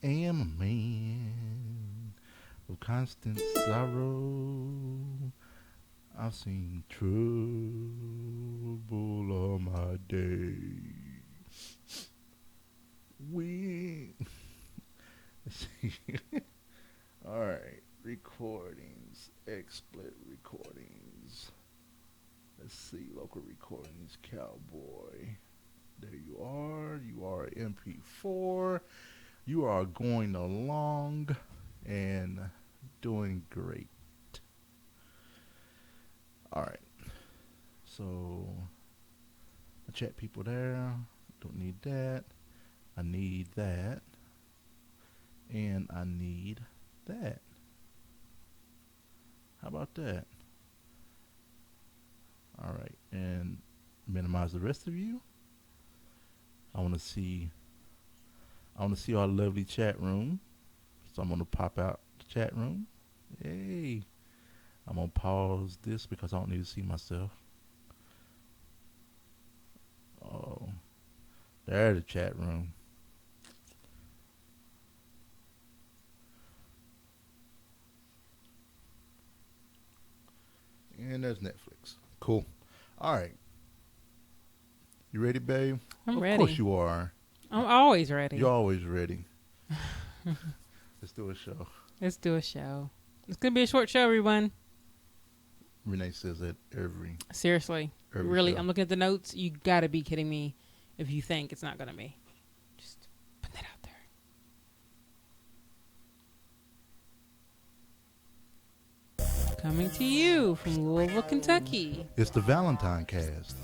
am a man of constant sorrow. I've seen trouble all my days. Let's see. All right, recordings, XSplit recordings. Let's see, local recordings, cowboy. There you are. You are MP4. You are going along and doing great. All right. So, I chat people there. Don't need that. I need that. And I need that. How about that? All right. And minimize the rest of you. I want to see our lovely chat room. So I'm going to pop out the chat room. Yay. I'm going to pause this because I don't need to see myself. Oh. There's the chat room. And there's Netflix. Cool. All right. You ready, babe? I'm ready. Of course you are. I'm always ready. You're always ready. Let's do a show. Let's do a show. It's going to be a short show, everyone. Renee says that Seriously. every Really, show. I'm looking at the notes. You got to be kidding me if you think it's not going to be. Just put that out there. Coming to you from Louisville, Kentucky. It's the ValentineCast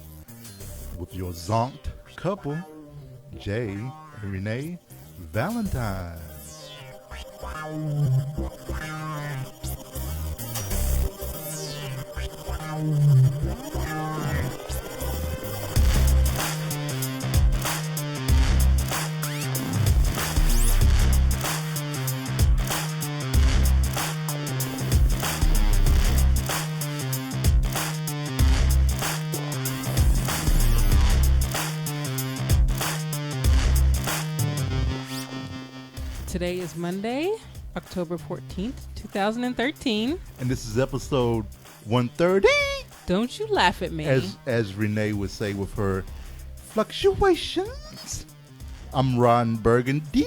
with your zonked couple, Jay and Renee Valentine. Today is Monday, October 14th, 2013. And this is episode 130. Don't you laugh at me. As Renee would say with her fluctuations. I'm Ron Burgundy.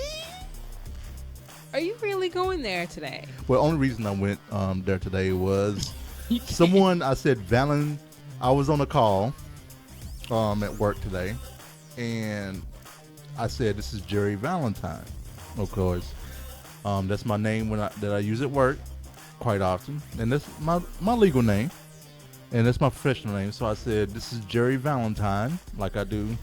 Are you really going there today? Well, only reason I went there today was You can't. someone, I said I was on a call at work today, and I said, this is Jerry Valentine, of course. That's my name that I use at work quite often, and that's my legal name, and that's my professional name. So I said, this is Jerry Valentine, like I do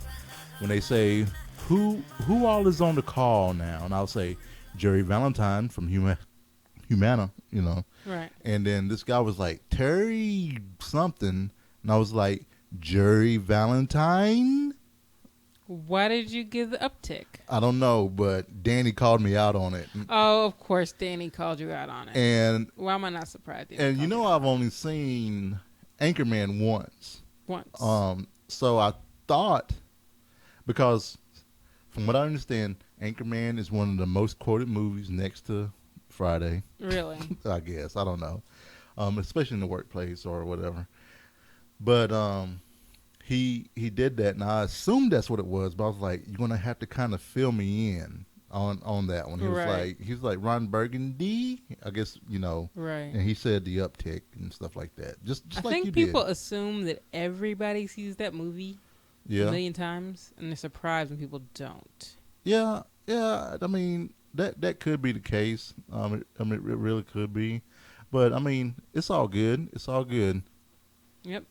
when they say, who all is on the call now? And I'll say, Jerry Valentine from Humana, you know. Right. And then this guy was like, Terry something. And I was like, Jerry Valentine? Why did you give the uptick? I don't know, but Danny called me out on it. Oh, of course, Danny called you out on it. And Why am I not surprised? and you know, I've only seen Anchorman once. So I thought, because from what I understand, Anchorman is one of the most quoted movies next to Friday. Really? I guess. I don't know. Especially in the workplace or whatever. But he did that, and I assumed that's what it was, but I was like, you're gonna have to kind of fill me in on that one. He was like Ron Burgundy, I guess, you know. Right. And he said the uptick and stuff like that. Just I like think you people did. assume that everybody sees that movie a million times, and they're surprised when people don't. Yeah. I mean, that could be the case. It really could be, but I mean, it's all good. It's all good. Yep.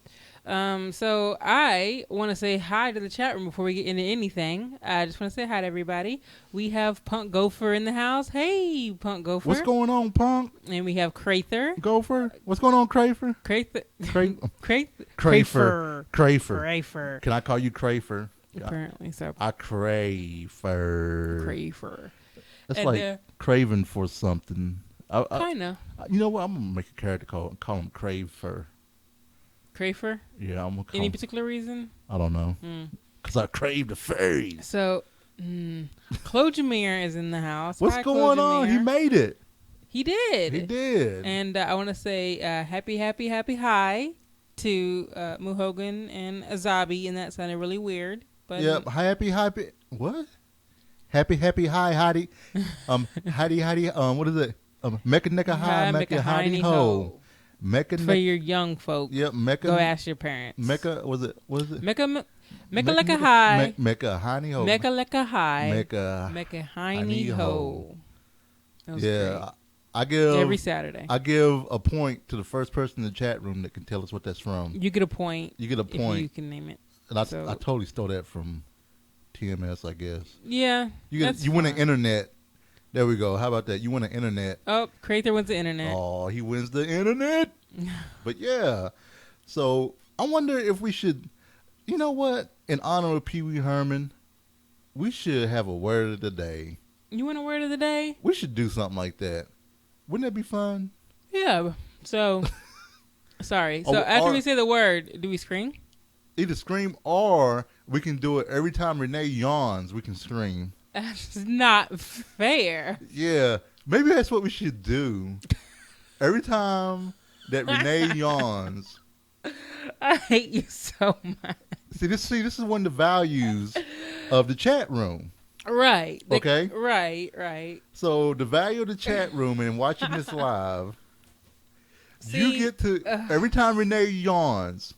So I want to say hi to the chat room before we get into anything. I just want to say hi to everybody. We have Punk Gopher in the house. Hey, Punk Gopher. What's going on, Punk? And we have Crather. Gopher? What's going on, Crafer? Crafer. Can I call you Crafer? Apparently so. I Crafer. Crafer. That's And, like craving for something. Kinda. You know what? I'm gonna make a character call him Crafer. Crafer? Yeah, I'm gonna call Any him, particular reason? I don't know. Because I crave the furries. So, Claude Jameer is in the house. What's Hi, going Claude on? Jameer. He made it. He did. He did. And I want to say happy hi to Moohogan and Xabi, and that sounded really weird. But yep. Happy. What? Happy hi Heidi. Heidi. What is it? Mecca necka high, Mecca Heidi ho. Mecca for your young folk. Yep. Mecca. Go ask your parents. Mecca. What is it? Mecca lecka high. Mecca Heidi ho. Mecca lecka high. Mecca Heidi ho. That was yeah. great. I give every Saturday. I give a point to the first person in the chat room that can tell us what that's from. You get a point. You get a point. If you can name it. And I totally stole that from TMS, I guess. Yeah. You win an internet. There we go. How about that? You win an internet. Oh, Crather wins the internet. Oh, he wins the internet. But yeah. So I wonder if we should, you know what? In honor of Pee Wee Herman, we should have a word of the day. You want a word of the day? We should do something like that. Wouldn't that be fun? Yeah. So, sorry. So after we say the word, do we scream? Either scream or we can do it every time Renee yawns. We can scream. That's not fair. Yeah. Maybe that's what we should do. Every time that Renee yawns. I hate you so much. See, this is one of the values of the chat room. Right. Okay. Right. So the value of the chat room and watching this live, you get to every time Renee yawns,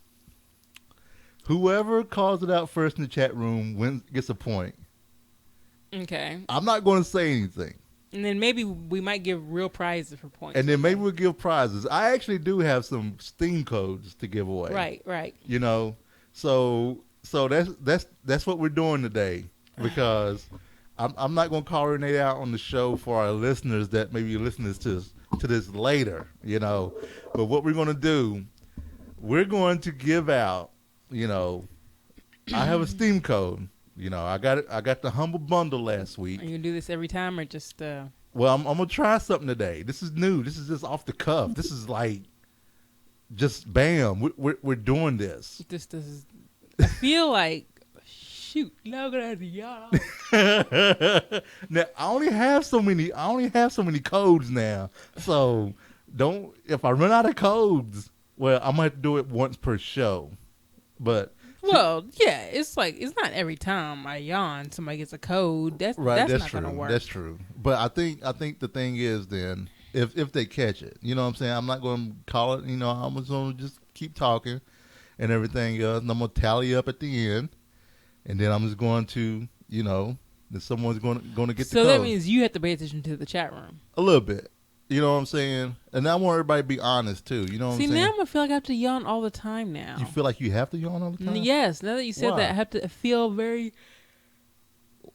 whoever calls it out first in the chat room gets a point. Okay. I'm not going to say anything. And then maybe we might give real prizes for points. And then maybe we'll give prizes. I actually do have some Steam codes to give away. Right. You know, so that's what we're doing today. Because I'm not going to call Renee out on the show for our listeners that maybe listen to this later, you know. But what we're going to do, we're going to give out, you know, I have a Steam code. You know, I got the Humble Bundle last week. Are you going to do this every time or just... Well, I'm going to try something today. This is new. This is just off the cuff. This is like, just bam, we're doing this. This is... I feel like... Shoot, now I'm gonna have to yawn. Now I only have so many codes now. So if I run out of codes, well, I'm gonna have to do it once per show. But well, yeah, it's not every time I yawn somebody gets a code. That's not true. Gonna work. That's true. But I think the thing is then if they catch it, you know what I'm saying? I'm not gonna call it, you know, I'm just gonna just keep talking and everything else, and I'm gonna tally up at the end. And then I'm just going to, you know, that someone's going to get the code. So that means you have to pay attention to the chat room. A little bit. You know what I'm saying? And I want everybody to be honest, too. You know what I'm saying? See, now I'm going to feel like I have to yawn all the time now. You feel like you have to yawn all the time? Yes. Now that you said that, I have to feel very...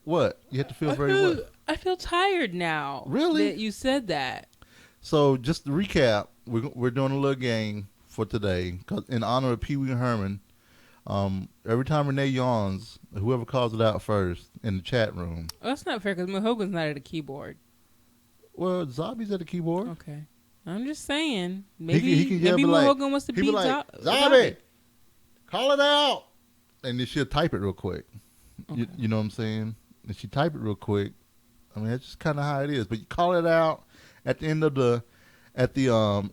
What? You have to feel what? I feel tired now. Really? That you said that. So just to recap, we're doing a little game for today. 'Cause in honor of Pee Wee Herman, every time Renee yawns, whoever calls it out first in the chat room. Well, that's not fair because Moohogan's not at a keyboard. Well, Zombie's at the keyboard. Okay. I'm just saying. Maybe he can maybe Moohogan wants to beat like, Zombie, call it out. And then she'll type it real quick. Okay. You know what I'm saying? And she type it real quick. I mean, that's just kind of how it is. But you call it out at the end of the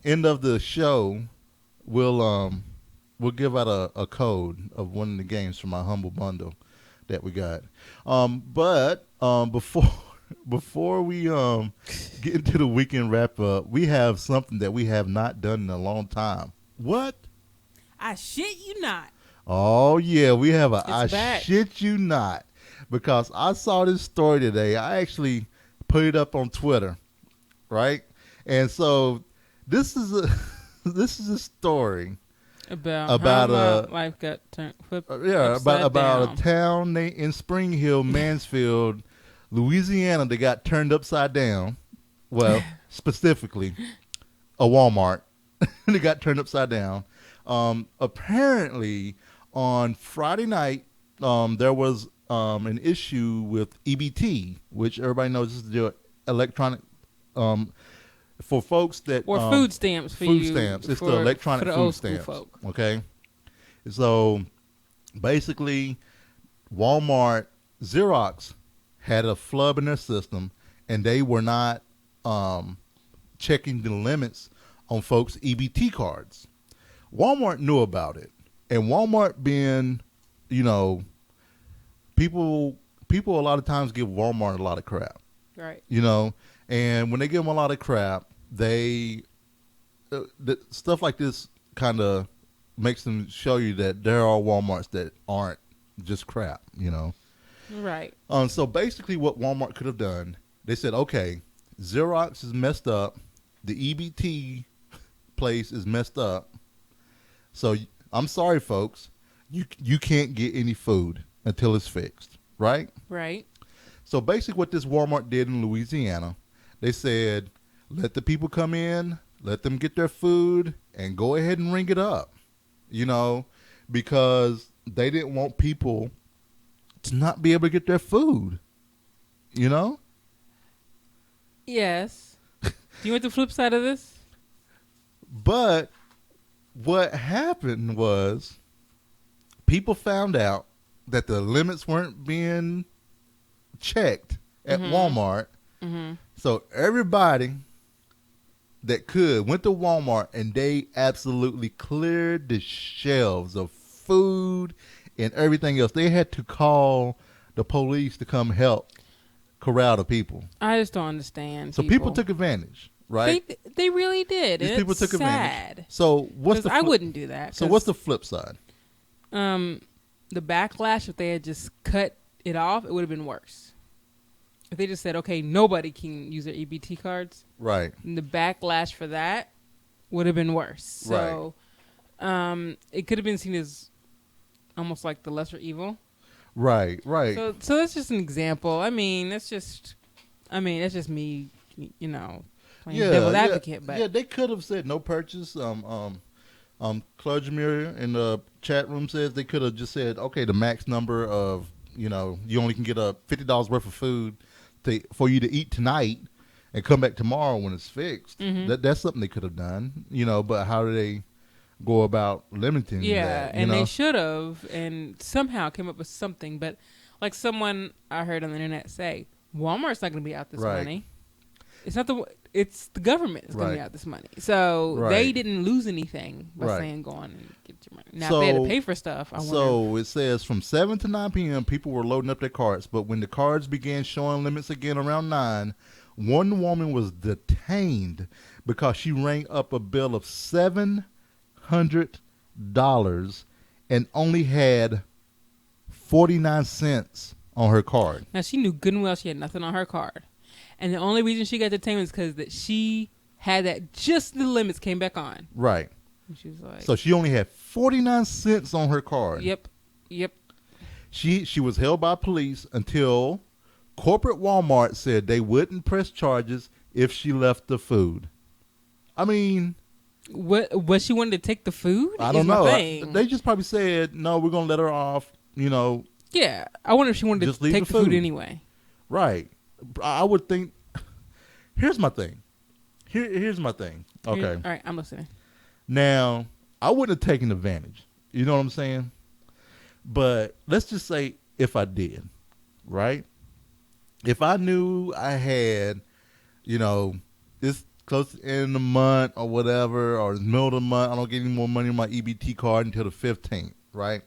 end of the show. We'll give out a code of one of the games from our Humble Bundle that we got. But before we get into the weekend wrap up, we have something that we have not done in a long time. What? I shit you not. Oh yeah, we have back. Shit you not, because I saw this story today. I actually put it up on Twitter, right? And so this is a story. About how my life got turned about a town in Spring Hill, Mansfield, Louisiana, that got turned upside down. Well, specifically, a Walmart that got turned upside down. Apparently, on Friday night, there was an issue with EBT, which everybody knows is the electronic. For folks that food stamps for food stamps. It's the electronic food stamps. Folk. Okay, so basically, Walmart Xerox had a flub in their system, and they were not checking the limits on folks' EBT cards. Walmart knew about it, and Walmart being, people a lot of times give Walmart a lot of crap. Right. And when they give them a lot of crap, they stuff like this kind of makes them show you that there are Walmarts that aren't just crap, Right. So basically what Walmart could have done, they said, okay, Xerox is messed up. The EBT place is messed up. So I'm sorry, folks. You can't get any food until it's fixed, right? Right. So basically what this Walmart did in Louisiana, they said, let the people come in, let them get their food, and go ahead and ring it up, because they didn't want people to not be able to get their food, Yes. Do you want the flip side of this? But what happened was people found out that the limits weren't being checked at Walmart. Mm-hmm. So everybody that could went to Walmart, and they absolutely cleared the shelves of food and everything else. They had to call the police to come help corral the people. I just don't understand. So people took advantage, right? They really did. These people took advantage. Sad. So what's the I wouldn't do that. So what's the flip side? The backlash, if they had just cut it off, it would have been worse. If they just said, okay, nobody can use their EBT cards, right? And the backlash for that would have been worse. So, it could have been seen as almost like the lesser evil. Right. So that's just an example. That's just me, playing devil's advocate. But they could have said no purchase. Clergyman in the chat room says they could have just said, okay, the max number of, you only can get $50 worth of food for you to eat tonight and come back tomorrow when it's fixed. Mm-hmm. That's something they could have done, but how do they go about limiting that? And they should have, and somehow came up with something. But like someone I heard on the internet say, Walmart's not going to be out this money. It's the government that's going to be out this money. So they didn't lose anything by saying go on and get your money. Now, if they had to pay for stuff, I wonder. So it says from 7 to 9 p.m., people were loading up their carts. But when the cards began showing limits again around 9, one woman was detained because she rang up a bill of $700 and only had 49 cents on her card. Now, she knew good and well she had nothing on her card. And the only reason she got detained was because that she had that just the limits came back on. Right. And she was like, so she only had 49 cents on her card. Yep. She was held by police until corporate Walmart said they wouldn't press charges if she left the food. What she wanted to take the food? I don't know. They just probably said, no, we're going to let her off, Yeah. I wonder if she wanted to take the food anyway. Right. I would think. Here's my thing. Here's my thing. Okay. All right, I'm listening. Now, I wouldn't have taken advantage. You know what I'm saying? But let's just say if I did, right? If I knew I had, this close to the end of the month or whatever, or the middle of the month, I don't get any more money on my EBT card until the 15th, right?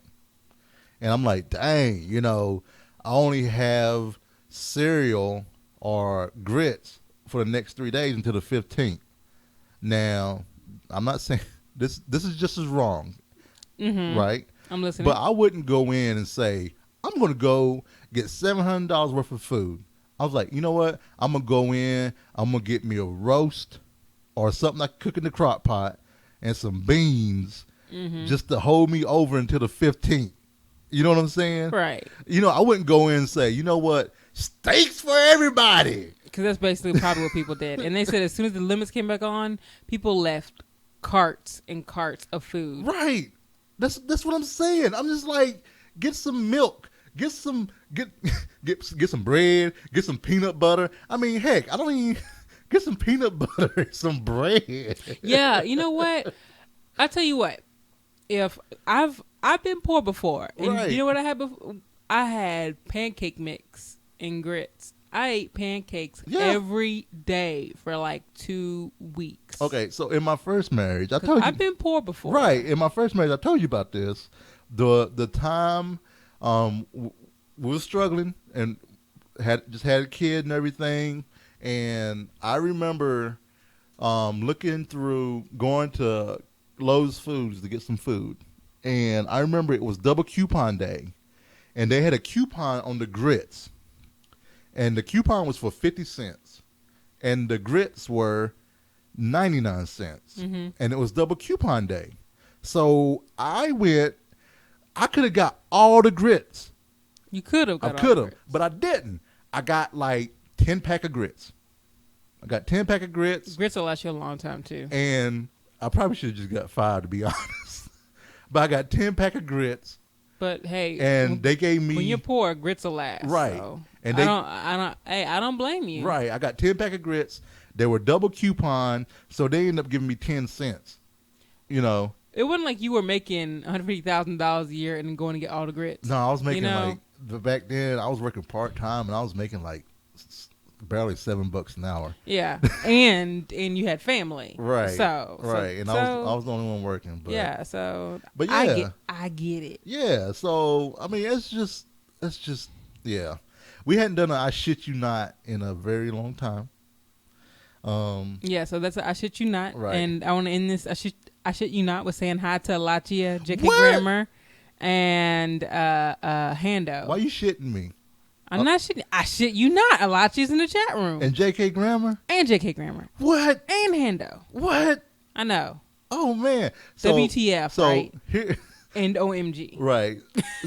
And I'm like, dang, I only have cereal or grits for the next 3 days until the 15th. Now, I'm not saying this is just as wrong, right? I'm listening. But I wouldn't go in and say, I'm going to go get $700 worth of food. I was like, you know what? I'm going to go in, I'm going to get me a roast or something I cook in the crock pot and some beans just to hold me over until the 15th. You know what I'm saying? Right. I wouldn't go in and say, you know what? Steaks for everybody. Because that's basically probably what people did. And they said as soon as the limits came back on, people left carts and carts of food. Right. That's what I'm saying. I'm just like, get some milk, get some bread, get some peanut butter. Heck, I don't even get some peanut butter, some bread. Yeah, you know what? I tell you what. If I've been poor before, and you know what I had before? I had pancake mix and grits. I ate pancakes every day for like 2 weeks. Okay, so in my first marriage, I told you I've been poor before. Right, in my first marriage, I told you about this. The time we were struggling and had a kid and everything, and I remember looking through going to Lowe's Foods to get some food, and I remember it was double coupon day, and they had a coupon on the grits. And the coupon was for 50 cents. And the grits were 99 cents. Mm-hmm. And it was double coupon day. So I could have got all the grits. You could have got all the grits. But I didn't. I got like 10 pack of grits. I got 10 pack of grits. Grits will last you a long time too. And I probably should have just got 5 to be honest. But I got 10 pack of grits. But hey, and they gave me, when you're poor, grits will last. Right. So and I don't blame you. Right. I got 10 pack of grits. They were double coupon, so they ended up giving me 10 cents. You know. It wasn't like you were making $150,000 a year and then going to get all the grits. No, I was making back then I was working part time and I was making like barely $7 an hour. Yeah, and you had family, right? So and I was the only one working. But, yeah, so but yeah, I get it. Yeah, so I mean, it's just yeah. We hadn't done a I shit you not in a very long time. Yeah, so that's a I shit you not, right. And I want to end this I shit you not with saying hi to Alachia, J.K. Grammar, and Hando. Why you shitting me? I'm not shitting. I shit you not. Alachia's in the chat room. And J.K. Grammar? And J.K. Grammar. What? And Hando. What? I know. Oh, man. So, WTF, right? Here, and OMG. Right.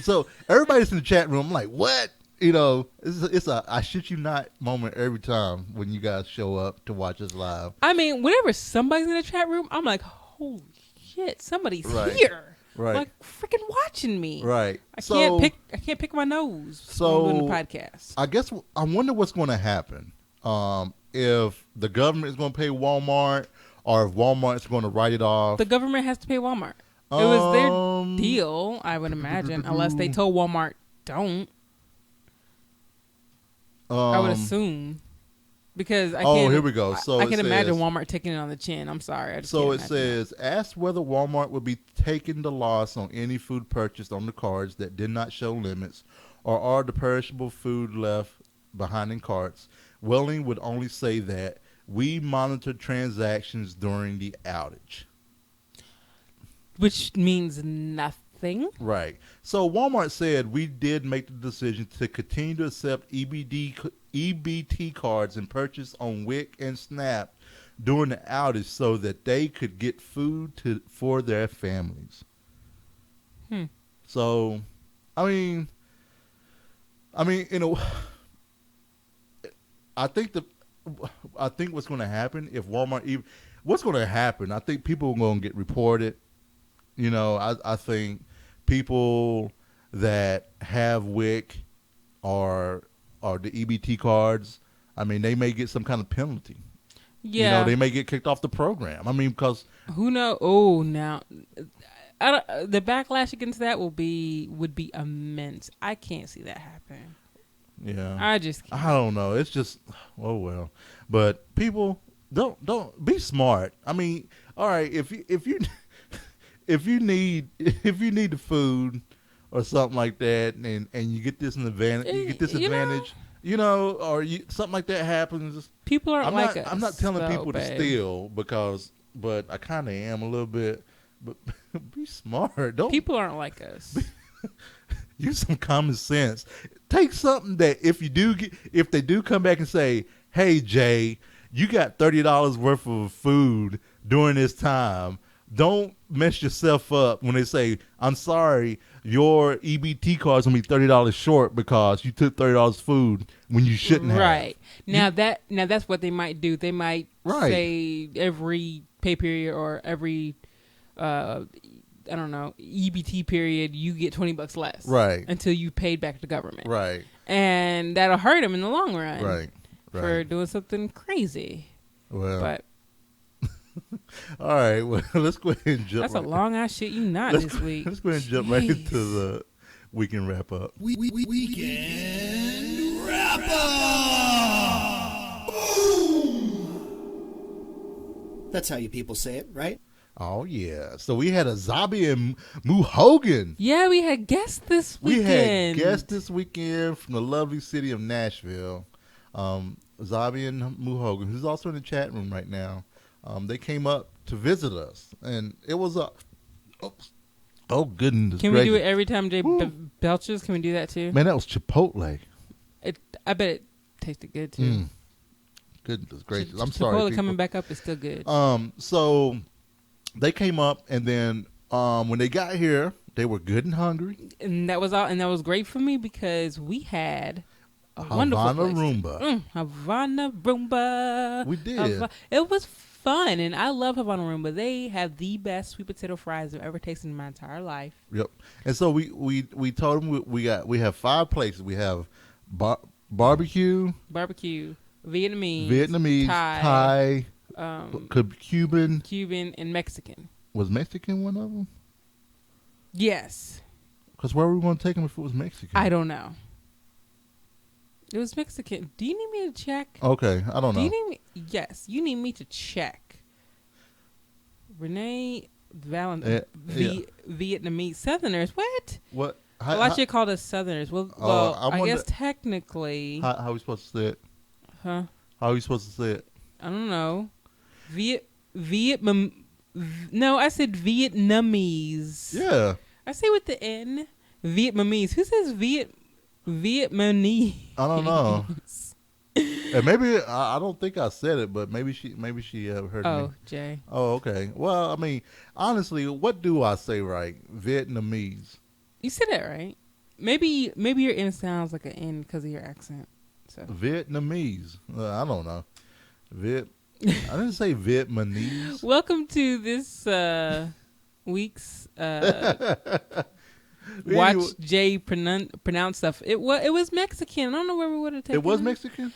So everybody's in the chat room. I'm like, what? You know, it's a I shit you not moment every time when you guys show up to watch us live. I mean, whenever somebody's in the chat room, I'm like, holy shit, somebody's here. Right. Like freaking watching me. Right. I can't pick my nose. So when doing the podcast. I guess I wonder what's going to happen. If the government is going to pay Walmart or if Walmart is going to write it off. The government has to pay Walmart. It was their deal, I would imagine, unless they told Walmart don't. I would assume. Because I can't. Here we go. So I can imagine Walmart taking it on the chin. I'm sorry. So it says, asked whether Walmart would be taking the loss on any food purchased on the cards that did not show limits or are the perishable food left behind in carts. Welling would only say that we monitored transactions during the outage. Which means nothing. Right. So Walmart said we did make the decision to continue to accept EBT cards and purchase on Wick and Snap during the outage so that they could get food for their families. So, I mean, you know, I think what's going to happen if Walmart what's going to happen? I think people are going to get reported. You know, I think people that have WIC or the EBT cards, I mean, they may get some kind of penalty. Yeah. You know, they may get kicked off the program. I mean, because who knows? Oh, now the backlash against that would be immense. I can't see that happen. Yeah, I don't know. It's just well. But people don't be smart. I mean, all right, if you need the food or something like that, and you get this advantage, you know, or something like that happens. People aren't us. I'm not telling people to steal but I kind of am a little bit. But be smart. People aren't like us. Use some common sense. Take something that if they do come back and say, "Hey Jay, you got $30 worth of food during this time." Don't mess yourself up when they say, "I'm sorry, your EBT card's gonna be $30 short because you took $30 food when you shouldn't have." Right. Now that's what they might do. They might say every pay period or every I don't know, EBT period, you get $20 less. Right. Until you paid back the government. Right. And that'll hurt them in the long run. Right. For doing something crazy. Well. But all right, well, let's go ahead and jump. That's a long ass shit you not this week. Let's go ahead and jump right into the weekend wrap up. Weekend wrap That's how you people say it, right? Oh, yeah. So we had a Xabi and Moohogan. Yeah, we had guests this weekend. We had guests this weekend from the lovely city of Nashville. Xabi and Moohogan, who's also in the chat room right now. They came up to visit us, and it was a... Oh, goodness Can gracious. we do it every time Jay belches? Can we do that too? Man, that was Chipotle. I bet it tasted good too. Goodness gracious. I'm Chipotle sorry, people. coming back up is still good. So they came up, and then when they got here, they were good and hungry. And that was all. And that was great for me because we had a wonderful Havana place. Rumba. Havana Rumba. We did. It was fun, and I love Havana Rumba. They have the best sweet potato fries I've ever tasted in my entire life. Yep. And so we told them we have 5 places. We have barbecue, Vietnamese, Thai, Cuban, and Mexican. Was Mexican one of them? Yes. Because where were we going to take them if it was Mexican? I don't know. It was Mexican. Do you need me to check? Okay, I don't know. Do you need me? Yes, you need me to check. Renee Valentine, Vietnamese Southerners. What? What? I should call us Southerners. Well, I guess technically. How are we supposed to say it? Huh? How are we supposed to say it? I don't know. No, I said Vietnamese. Yeah. I say with the N. Vietnamese. Who says Vietnamese? I don't know. And maybe I don't think I said it, but maybe she heard me. Oh, Jay. Oh, okay. Well, I mean, honestly, what do I say right? Vietnamese. You said that right. Maybe your N sounds like an N because of your accent. So Vietnamese. I don't know. I didn't say Vietnamese. Welcome to this week's Watch Jay pronounce stuff. It was Mexican. I don't know where we would have taken it. It was Mexican?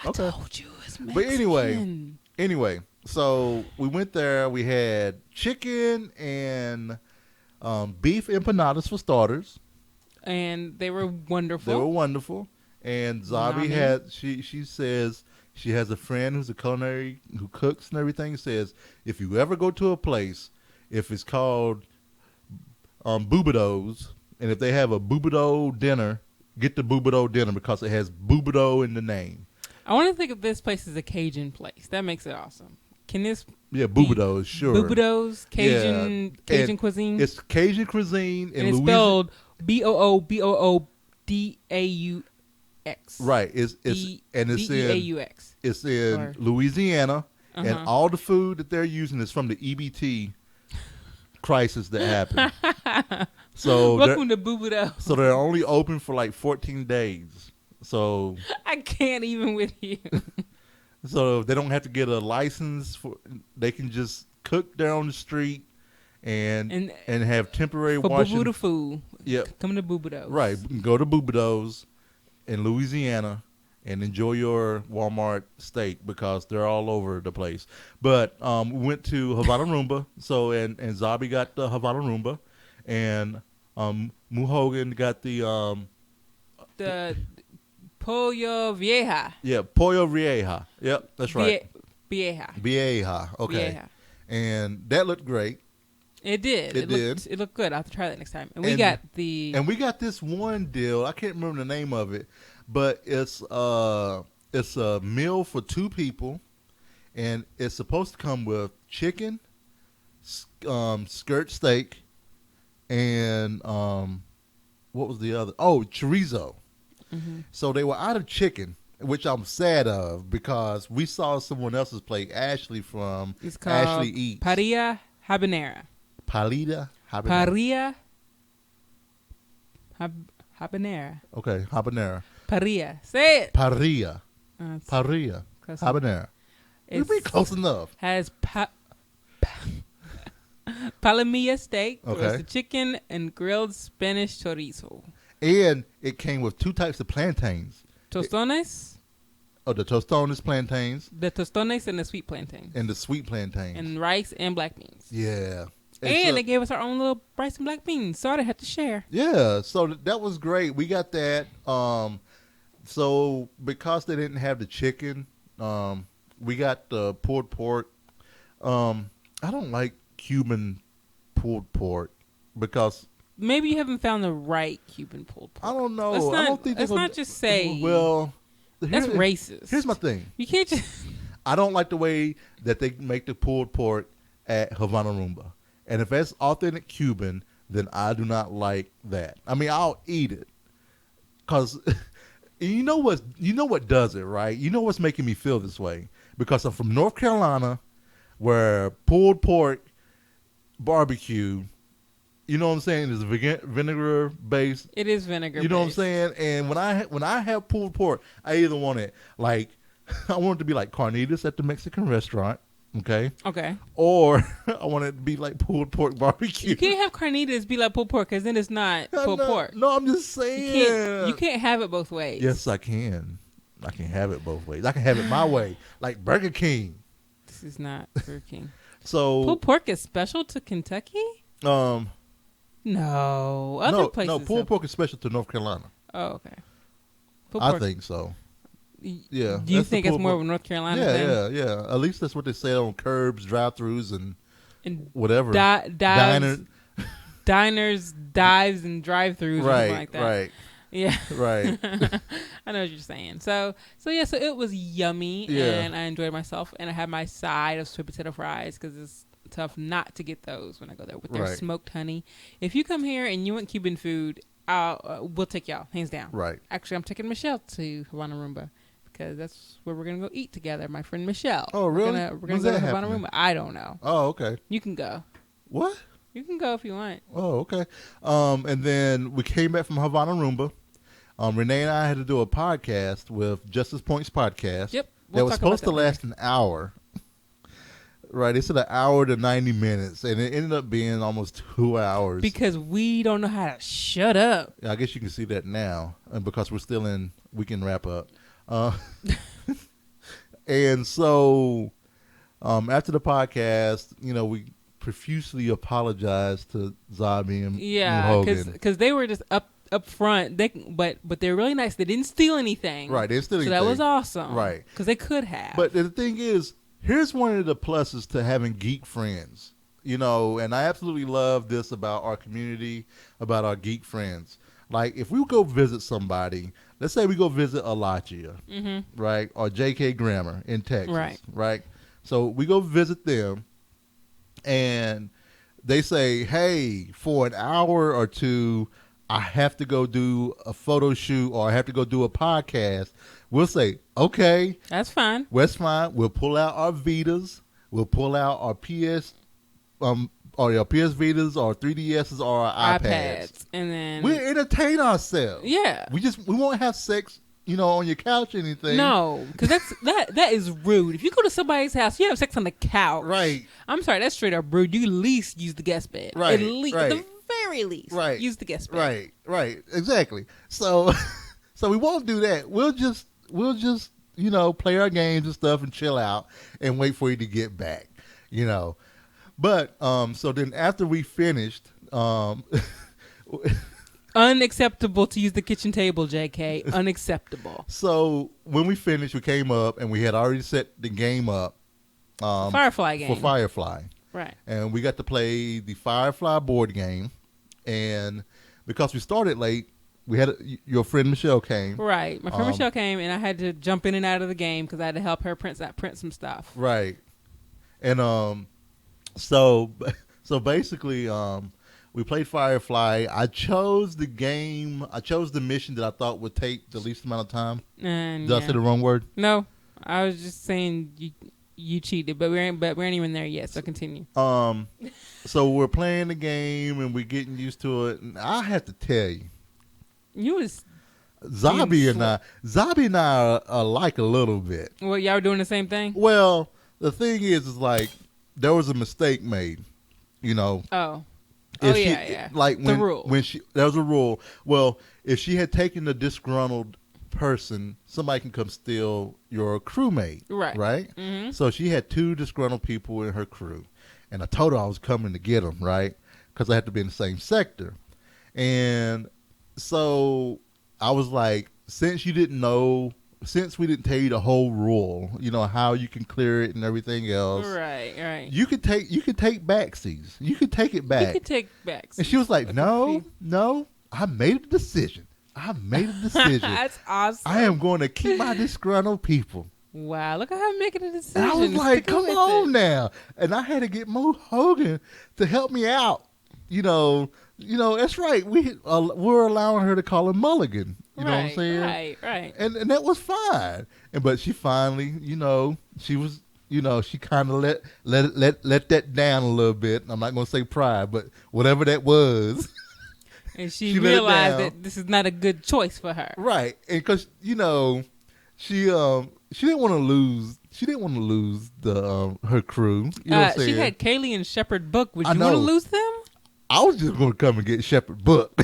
I told you it was Mexican. But anyway, so we went there. We had chicken and beef empanadas for starters. And they were wonderful. And Xabi she says she has a friend who's a culinary who cooks and everything. Says if you ever go to a place, if it's called Boobado's, and if they have a Boobado dinner, get the Boobado dinner because it has Boobado in the name. I want to think of this place as a Cajun place. That makes it awesome. Can this? Yeah, Boobado's, sure. Boobado's Cajun cuisine. It's Cajun cuisine, and it's spelled Booboodaux. Right. It's Deaux. It's in Louisiana, and all the food that they're using is from the EBT crisis that happened. So welcome to Boobado's. So they're only open for like 14 days. So I can't even with you. So they don't have to get a license they can just cook there on the street and have temporary washing. For food. Yep. Come to Boobado's. Right. Go to Boobado's in Louisiana and enjoy your Walmart steak because they're all over the place. But we went to Havana Rumba. So and Xabi got the Havana Rumba, and Moohogan got the Pollo Vieja. Yeah, Pollo Vieja. Yep, that's right. Vieja. Okay. Vieja. And that looked great. It did. It looked good. I'll have to try that next time. And we got this one deal. I can't remember the name of it, but it's a meal for 2 people, and it's supposed to come with chicken, skirt steak, and what was the other? Oh, chorizo. Mm-hmm. So they were out of chicken, which I'm sad of because we saw someone else's plate, Ashley from Ashley Eats. Parrilla Habanera. Parrilla Habanera. Okay, habanera. Parrilla. Say it. Parrilla. Habanera. You'd be close enough. Has palomilla steak, roasted chicken, and grilled Spanish chorizo. And it came with 2 types of plantains. Tostones? The tostones plantains. The tostones and the sweet plantains. And the sweet plantains. And rice and black beans. Yeah. And they gave us our own little rice and black beans, so I didn't have to share. Yeah, so that was great. We got that. So because they didn't have the chicken, we got the pulled pork. I don't like Cuban pulled pork because maybe you haven't found the right Cuban pulled pork. I don't know. Let's not just say. Well, that's racist. Here's my thing. You can't just. I don't like the way that they make the pulled pork at Havana Rumba, and if that's authentic Cuban, then I do not like that. I mean, I'll eat it because you know what does it, right? You know what's making me feel this way because I'm from North Carolina, where pulled pork barbecue, you know what I'm saying, is vinegar based. It is vinegar. You know what I'm saying? And when I have pulled pork, I either want it like I want it to be like carnitas at the Mexican restaurant, okay? Okay. Or I want it to be like pulled pork barbecue. You can't have carnitas be like pulled pork because then it's not pulled pork. No, I'm just saying. You can't have it both ways. Yes, I can. I can have it both ways. I can have it my way, like Burger King. This is not Burger King. So pulled pork is special to Kentucky? No. Other places. No, pulled pork is special to North Carolina. Oh, okay. I think so. Yeah. Do you think it's more of a North Carolina thing? Yeah. At least that's what they say on curbs, drive-thrus, and whatever. Diners, dives, and drive-thrus, or something like that. Right. Yeah. Right. I know what you're saying. So it was yummy, and I enjoyed myself, and I had my side of sweet potato fries because it's tough not to get those when I go there with their smoked honey. If you come here and you want Cuban food, we'll take y'all, hands down. Right. Actually, I'm taking Michelle to Havana Rumba because that's where we're going to go eat together. My friend Michelle. Oh, really? We're going to go to Havana Rumba. I don't know. Oh, okay. You can go. What? You can go if you want. Oh, okay. And then we came back from Havana Rumba. Renee and I had to do a podcast with Justice Points Podcast. Yep. That was supposed to last an hour. Right. It said an hour to 90 minutes, and it ended up being almost 2 hours. Because we don't know how to shut up. Yeah, I guess you can see that now, and because we're still in weekend wrap up. And so after the podcast, we profusely apologized to Xabi and Moohogan. because they were just up front. But they're really nice. They didn't steal anything. Right, they didn't steal anything. So that was awesome. Right, because they could have. But the thing is, here's one of the pluses to having geek friends. And I absolutely love this about our community, about our geek friends. Like, if we go visit somebody, let's say we go visit Alachia, right, or J.K. Grammar in Texas, right? So we go visit them, and they say, hey, for an hour or two, I have to go do a photo shoot or I have to go do a podcast. We'll say, okay. That's fine. That's fine. We'll pull out our Vitas. We'll pull out our PS Vitas or 3DSs or our iPads. And then we'll entertain ourselves. Yeah. We won't have sex, on your couch or anything. No, because that is rude. If you go to somebody's house, you have sex on the couch. Right. I'm sorry, that's straight up rude. You at least use the guest bed. Right. At least, at the very least. Right. Use the guest bed. Right. Exactly. So we won't do that. We'll just play our games and stuff and chill out and wait for you to get back. But so then after we finished, unacceptable to use the kitchen table, JK. Unacceptable. So when we finished, we came up and we had already set the game up. Firefly game. For Firefly. Right. And we got to play the Firefly board game. And because we started late, we had your friend Michelle came. Right. My friend Michelle came, and I had to jump in and out of the game because I had to help her print some stuff. Right. And so basically, we played Firefly. I chose the mission that I thought would take the least amount of time. Did I say the wrong word? No, I was just saying you cheated, but we ain't even there yet. So continue. So we're playing the game and we're getting used to it. And I have to tell you, Xabi and I are alike a little bit. Well, y'all were doing the same thing. Well, the thing is like there was a mistake made. Oh. Yeah. Like the rule. There was a rule. Well, if she had taken a disgruntled person, somebody can come steal your crewmate. Right. Mm-hmm. So she had 2 disgruntled people in her crew, and I told her I was coming to get them, right? Because I had to be in the same sector, and so I was like, since you didn't know, since we didn't tell you the whole rule, how you can clear it and everything else. Right. You could take backsies. You could take it back. You could take backsies. And she was like, no, I made a decision. That's awesome. I am going to keep my disgruntled people. Wow, look at her making a decision. And I was like, come on now. And I had to get Moohogan to help me out. That's right. We're allowing her to call him Mulligan. You know what I'm saying? Right. And that was fine. But she finally, she was, she kind of let that down a little bit. I'm not going to say pride, but whatever that was. And she realized that this is not a good choice for her. Right. And because, she didn't want to lose. She didn't want to lose her crew. You know what I'm saying? She had Kaylee and Shepard Book. Would you want to lose them? I was just going to come and get Shepard Book.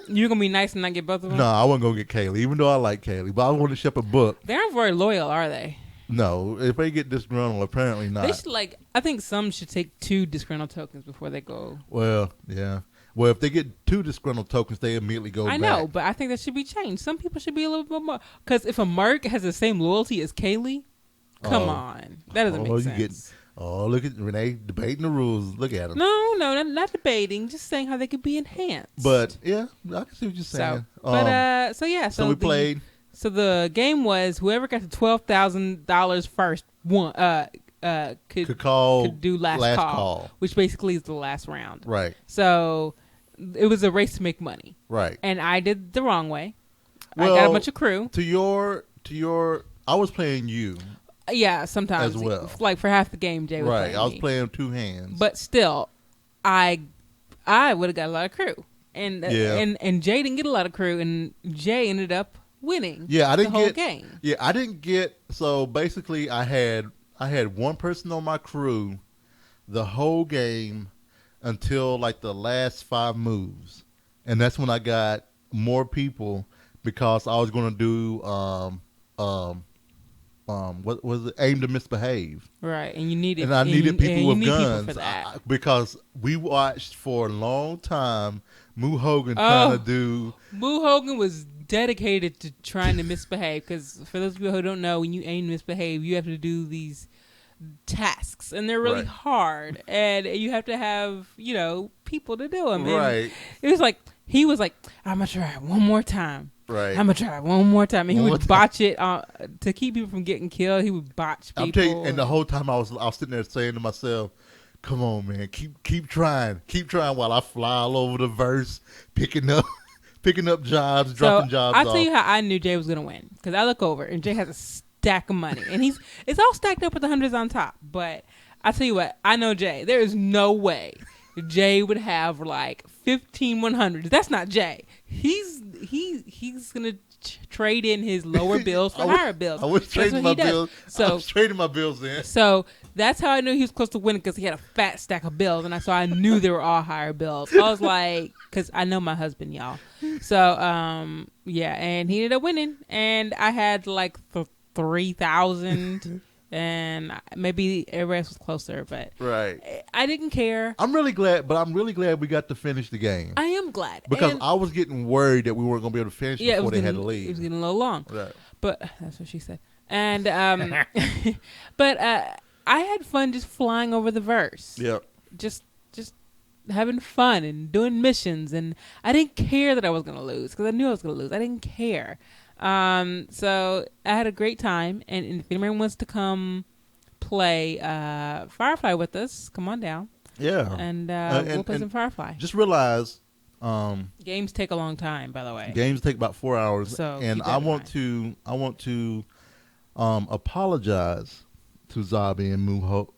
You're going to be nice and not get both of them? No, I wasn't going to get Kaylee, even though I like Kaylee. But I wanted Shepard Book. They aren't very loyal, are they? No. If they get disgruntled, apparently not. They should, I think some should take 2 disgruntled tokens before they go. Well, yeah. Well, if they get 2 disgruntled tokens, they immediately go back. I know, but I think that should be changed. Some people should be a little bit more. Because if a Merc has the same loyalty as Kaylee, come on. That doesn't make sense. Look at Renee debating the rules. Look at him. No, not debating. Just saying how they could be enhanced. But, yeah, I can see what you're saying. So we played. So the game was whoever got to $12,000 first could do last call, which basically is the last round. Right. So it was a race to make money. Right. And I did the wrong way. Well, I got a bunch of crew. To your, I was playing you. Yeah, sometimes as well. Like for half the game, Jay was playing I was me. playing 2 hands. But still, I would have got a lot of crew, and Jay didn't get a lot of crew, and Jay ended up winning. Yeah, I didn't the whole get game. Yeah, I didn't get. So basically, I had one person on my crew the whole game until like the last 5 moves, and that's when I got more people because I was going to do what was it? Aim to misbehave. Right, and you needed, and I needed people with guns people for that. Because we watched for a long time Moohogan trying to do. Moohogan was dedicated to trying to misbehave because for those people who don't know, when you aim to misbehave, you have to do these tasks, and they're really hard, and you have to have people to do them. Right. And it was like he was like, "I'm gonna try it one more time." Right. I'm gonna try one more time, and he would botch it to keep people from getting killed. He would botch people. I'm telling you, and the whole time I was sitting there saying to myself, "Come on, man, keep trying, while I fly all over the verse, picking up jobs, dropping jobs." I'll tell you how I knew Jay was gonna win because I look over and Jay has a stack of money, and it's all stacked up with the hundreds on top. But I tell you what, I know Jay. There is no way Jay would have like 15 100s. That's not Jay. He's gonna trade in his lower bills for higher bills. I was trading my bills. So I was trading my bills in. So that's how I knew he was close to winning because he had a fat stack of bills, and I knew they were all higher bills. I was like, because I know my husband, y'all. So yeah, and he ended up winning, and I had like 3,000. And maybe everybody else was closer, but I didn't care. I'm really glad we got to finish the game. I am glad. Because I was getting worried that we weren't going to be able to finish before they had to leave. It was getting a little long. Right. But that's what she said. And but I had fun just flying over the verse. Yep. Just having fun and doing missions, and I didn't care that I was going to lose because I knew I was going to lose. I didn't care. So I had a great time, and if anyone wants to come play Firefly with us, come on down. Yeah, and we'll play some Firefly. Just realize, games take a long time. By the way, games take about 4 hours. So and I want to apologize to Xabi and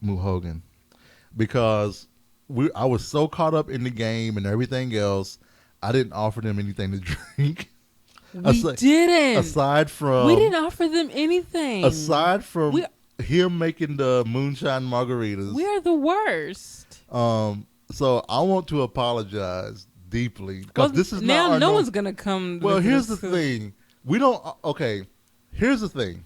Moohogan because I was so caught up in the game and everything else, I didn't offer them anything to drink. We didn't. Aside from... We didn't offer them anything. Aside from him making the moonshine margaritas. We are the worst. So I want to apologize deeply. Because this is not... Now no one's going to come... Well, here's the thing. We don't... Okay, here's the thing.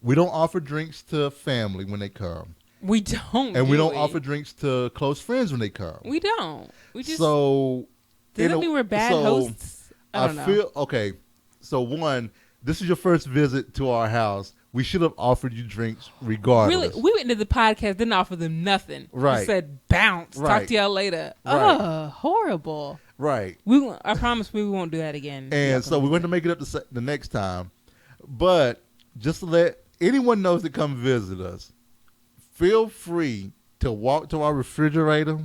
We don't offer drinks to family when they come. We don't. And we don't offer drinks to close friends when they come. We don't. We just... So... Does that mean we're bad hosts? I don't know. Okay. So one, this is your first visit to our house. We should have offered you drinks regardless. Really, we went into the podcast, didn't offer them nothing. Right. Just said bounce. Right. Talk to y'all later. Right. Oh, horrible. Right. I promise we won't do that again. And so we're going to make it up the next time. But just to let anyone knows to come visit us, feel free to walk to our refrigerator.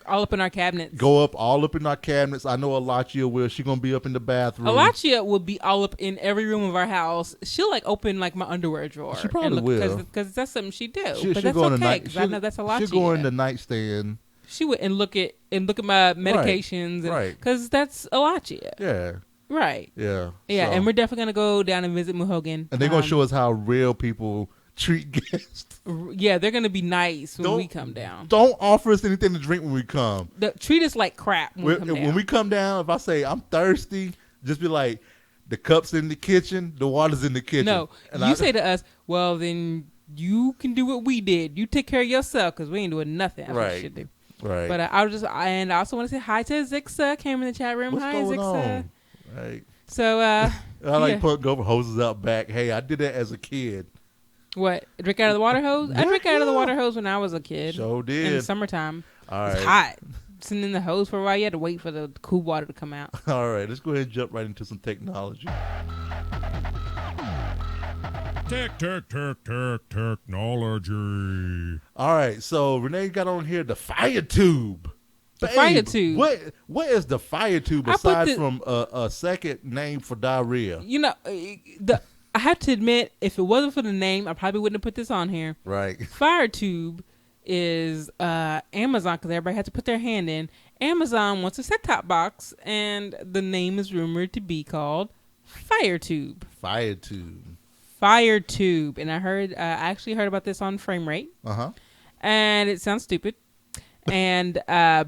All up in our cabinets. Go up all up in our cabinets. I know Alachia will. She's going to be up in the bathroom. Alachia will be all up in every room of our house. She'll like open like my underwear drawer. She probably will. Because that's something she do. She'll but that's go okay because I know that's Alachia. She'll go in the nightstand. She would and look at my medications. Right. Because that's Alachia. Yeah. Right. Yeah. Yeah, so. and we're definitely going to go down and visit Moohogan. And they're going to show us how real people treat guests. Yeah, they're going to be nice when we come down. Don't offer us anything to drink when we come. Treat us like crap when we come down. When we come down, if I say, I'm thirsty, just be like, the cup's in the kitchen, the water's in the kitchen. No, and you say to us, well, then you can do what we did. You take care of yourself because we ain't doing nothing. That's what you should do. Right. But I also want to say hi to Zixa. Came in the chat room. What's Hi, going Zixa. on? Right. So, I like put go hoses out back. Hey, I did that as a kid. What? Drink out of the water hose? I drank out of the water hose when I was a kid. Sure did. In the summertime. All right. It was hot. Sitting in the hose for a while. You had to wait for the cool water to come out. All right. Let's go ahead and jump right into some technology. Technology. All right. So Renee got on here the FireTube. The FireTube. What is the FireTube aside from a second name for diarrhea? You know, I have to admit, if it wasn't for the name, I probably wouldn't have put this on here. Right. FireTube is Amazon, because everybody had to put their hand in. Amazon wants a set-top box, and the name is rumored to be called FireTube. FireTube. And I actually heard about this on Frame Rate. Uh-huh. And it sounds stupid. And I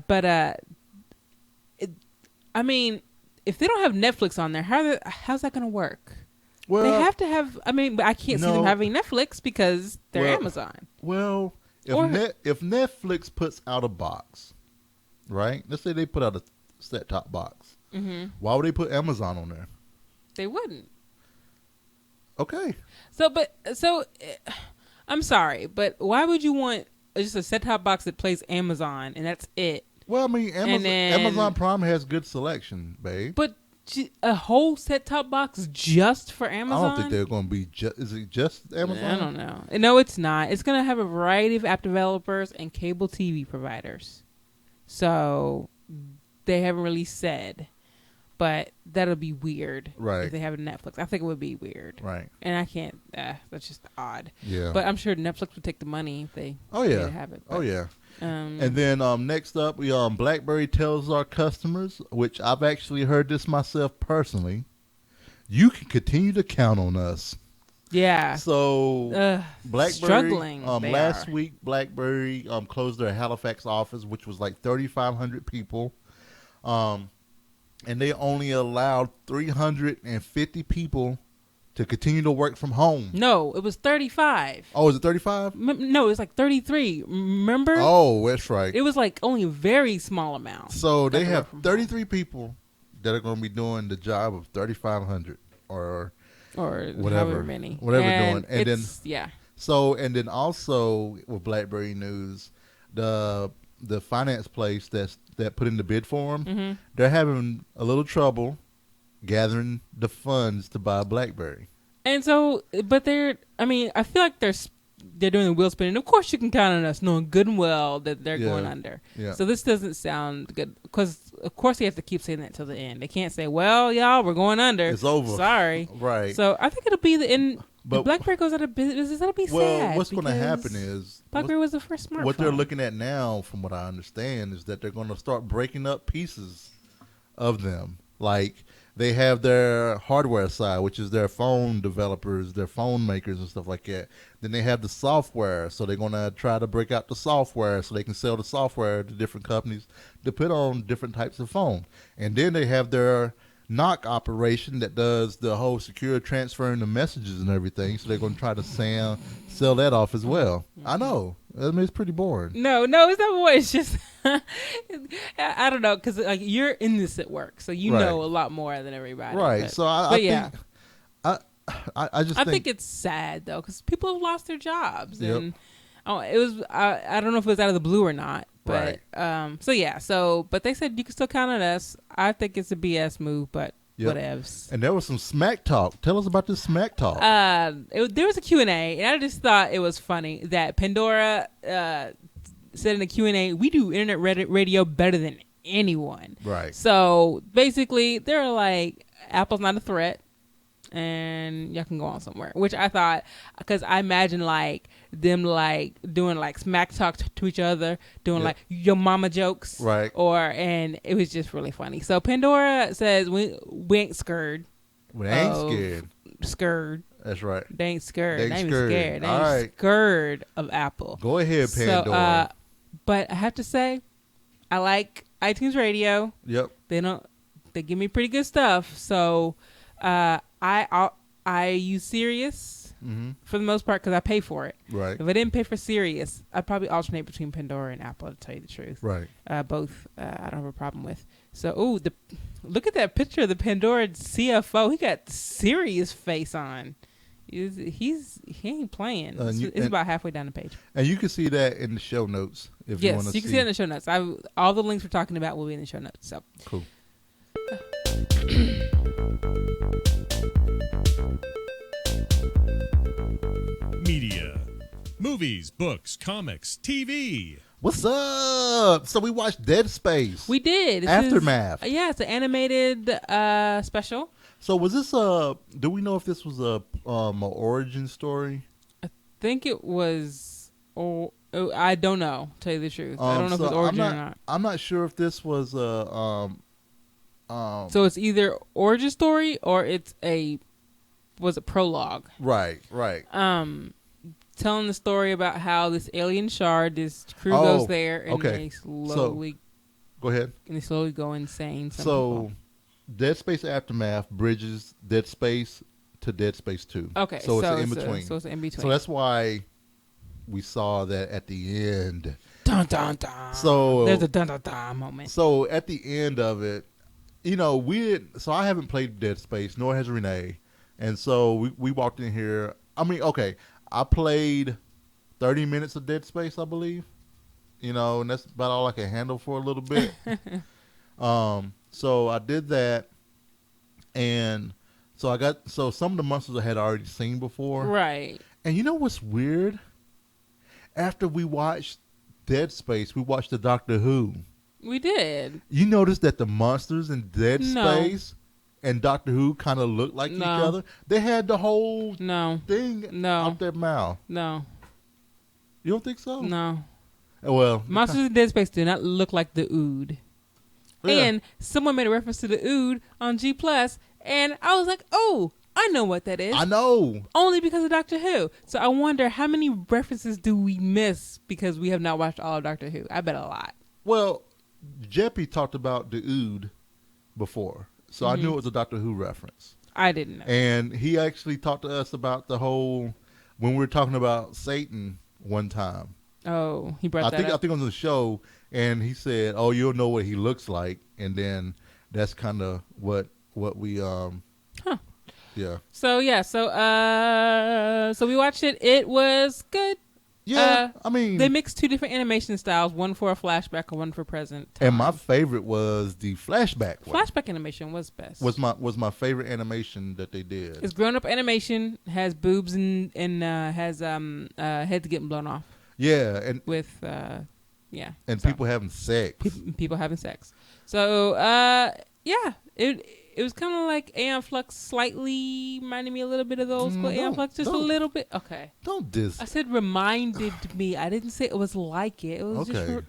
mean, if they don't have Netflix on there, how's that going to work? Well, they have to have. I mean, I can't see them having Netflix because they're Amazon. Well, if Netflix puts out a box, right? Let's say they put out a set-top box. Mm-hmm. Why would they put Amazon on there? They wouldn't. Okay. So I'm sorry, but why would you want just a set-top box that plays Amazon and that's it? Well, I mean, Amazon Prime has good selection, babe. But a whole set-top box just for Amazon? I don't think they're going to be is it just Amazon? I don't know. No, it's not. It's going to have a variety of app developers and cable TV providers. So they haven't really said. But that'll be weird. Right. If they have Netflix. I think it would be weird. Right. And I can't. That's just odd. Yeah. But I'm sure Netflix would take the money if they have it. But, oh, yeah. And then next up, Blackberry tells our customers, which I've actually heard this myself personally, you can continue to count on us. Yeah. So Blackberry, struggling. Last week, Blackberry closed their Halifax office, which was like 3,500 people. And they only allowed 350 people to continue to work from home. No, it was 35. Oh, is it 35? No, it was like 33. Remember? Oh, that's right. It was like only a very small amount. So they have 33 people that are going to be doing the job of 3,500 or whatever, however many. Whatever doing. And then yeah. So, and then also with Blackberry News, the finance place that put in the bid for them, they're having a little trouble gathering the funds to buy a BlackBerry. And so, but I feel like they're doing the wheel spinning. Of course, you can count on us knowing good and well that they're going under. Yeah. So this doesn't sound good because, of course, they have to keep saying that till the end. They can't say, "Well, y'all, we're going under. It's over. Sorry." Right. So I think it'll be the end. But BlackBerry goes out of business. That'll be sad. Well, what's going to happen is BlackBerry was the first smartphone. What they're looking at now, from what I understand, is that they're going to start breaking up pieces of them. Like they have their hardware side, which is their phone developers, their phone makers, and stuff like that. Then they have the software, so they're going to try to break out the software so they can sell the software to different companies to put on different types of phone. And then they have their NOC operation that does the whole secure transferring the messages and everything. So they're going to try to sell that off as well. I know. I mean, it's pretty boring. No, it's not boring. It's just I don't know, because like you're in this at work, so you know a lot more than everybody. Right. But, so I think I just think it's sad though, because people have lost their jobs, Yep. and it was I don't know if it was out of the blue or not, but but they said you can still count on us. I think it's a BS move, but whatevs. And there was some smack talk. Tell us about this smack talk. There was a Q&A, and I just thought it was funny that Pandora said in the Q&A, we do internet radio better than anyone. Right. So basically, they're like, Apple's not a threat, and y'all can go on somewhere. Which I thought, because I imagine like them like doing like smack talk to each other, doing like your mama jokes, right? And it was just really funny. So Pandora says we ain't scared. We ain't scared. Scared. That's right. They ain't scared. They ain't scared. They ain't scared of Apple. Go ahead, Pandora. So, but I have to say, I like iTunes Radio. Yep. They give me pretty good stuff. So I use Sirius for the most part because I pay for it. Right. If I didn't pay for Sirius, I'd probably alternate between Pandora and Apple, to tell you the truth. Right. Both I don't have a problem with. So, look at that picture of the Pandora CFO. He got the Sirius face on. He ain't playing. It's about halfway down the page. And you can see that in the show notes if you want to see. Yes, you can see it in the show notes. All the links we're talking about will be in the show notes. So cool. Media, movies, books, comics, TV. What's up? So we watched Deadspace. We did. Aftermath. It's an animated special. So was this do we know if this was a origin story? I think it was. I don't know. To tell you the truth, I don't know if it's origin or not. I'm not sure if this was a. So it's either origin story or it's a prologue. Right. Telling the story about how this alien shard, this crew goes there and they slowly. Go ahead. And they slowly go insane. So, Dead Space Aftermath bridges Dead Space to Dead Space 2. Okay. So it's in between. So it's in between. So that's why we saw that at the end. Dun dun dun. So there's a dun dun dun moment. So at the end of it, so I haven't played Dead Space, nor has Renee. And so we walked in here. I mean, okay, I played 30 minutes of Dead Space, I believe. And that's about all I can handle for a little bit. So I did that. And so some of the monsters I had already seen before. Right. And you know what's weird? After we watched Dead Space, we watched the Doctor Who. We did. You noticed that the monsters in Dead Space and Doctor Who kind of looked like each other? They had the whole thing out their mouth. No. You don't think so? No. Well, monsters in Dead Space do not look like the Ood. Yeah. And someone made a reference to the Ood on G+, and I was like, oh, I know what that is. I know. Only because of Doctor Who. So I wonder how many references do we miss because we have not watched all of Doctor Who? I bet a lot. Well, Jeppy talked about the Ood before, so I knew it was a Doctor Who reference. I didn't know. And he actually talked to us about the whole, when we were talking about Satan one time. Oh, he brought that up? I think on the show, and he said, oh, you'll know what he looks like. And then that's kind of what we, yeah. So we watched it. It was good. Yeah, I mean, they mixed two different animation styles, one for a flashback and one for present time. And my favorite was the flashback one. Flashback animation was best. Was my favorite animation that they did. It's grown up animation, has boobs and has heads getting blown off. Yeah, and with people having sex. People having sex. So it was kind of like Aeon Flux, slightly reminded me a little bit of the old school Aeon Flux, just a little bit. Okay. Don't diss. I said reminded me. I didn't say it was like it. It was just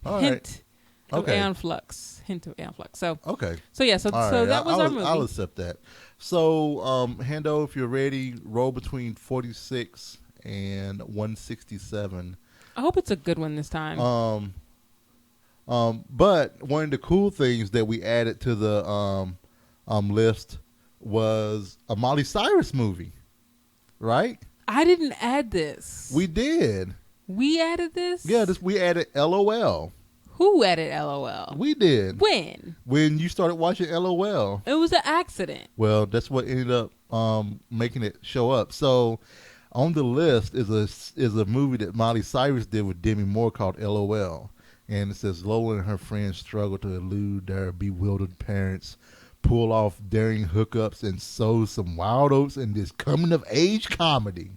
a hint of Aeon Flux. Hint of Aeon Flux. So okay. So that was our movie. I'll accept that. So Hendo, if you're ready, roll between 46 and 167. I hope it's a good one this time. But one of the cool things that we added to the list was a Miley Cyrus movie, right? I didn't add this. We did. We added this? Yeah, we added LOL. Who added LOL? We did. When you started watching LOL. It was an accident. Well, that's what ended up making it show up. So on the list is a movie that Miley Cyrus did with Demi Moore called LOL. And it says Lola and her friends struggle to elude their bewildered parents, pull off daring hookups, and sow some wild oats in this coming-of-age comedy.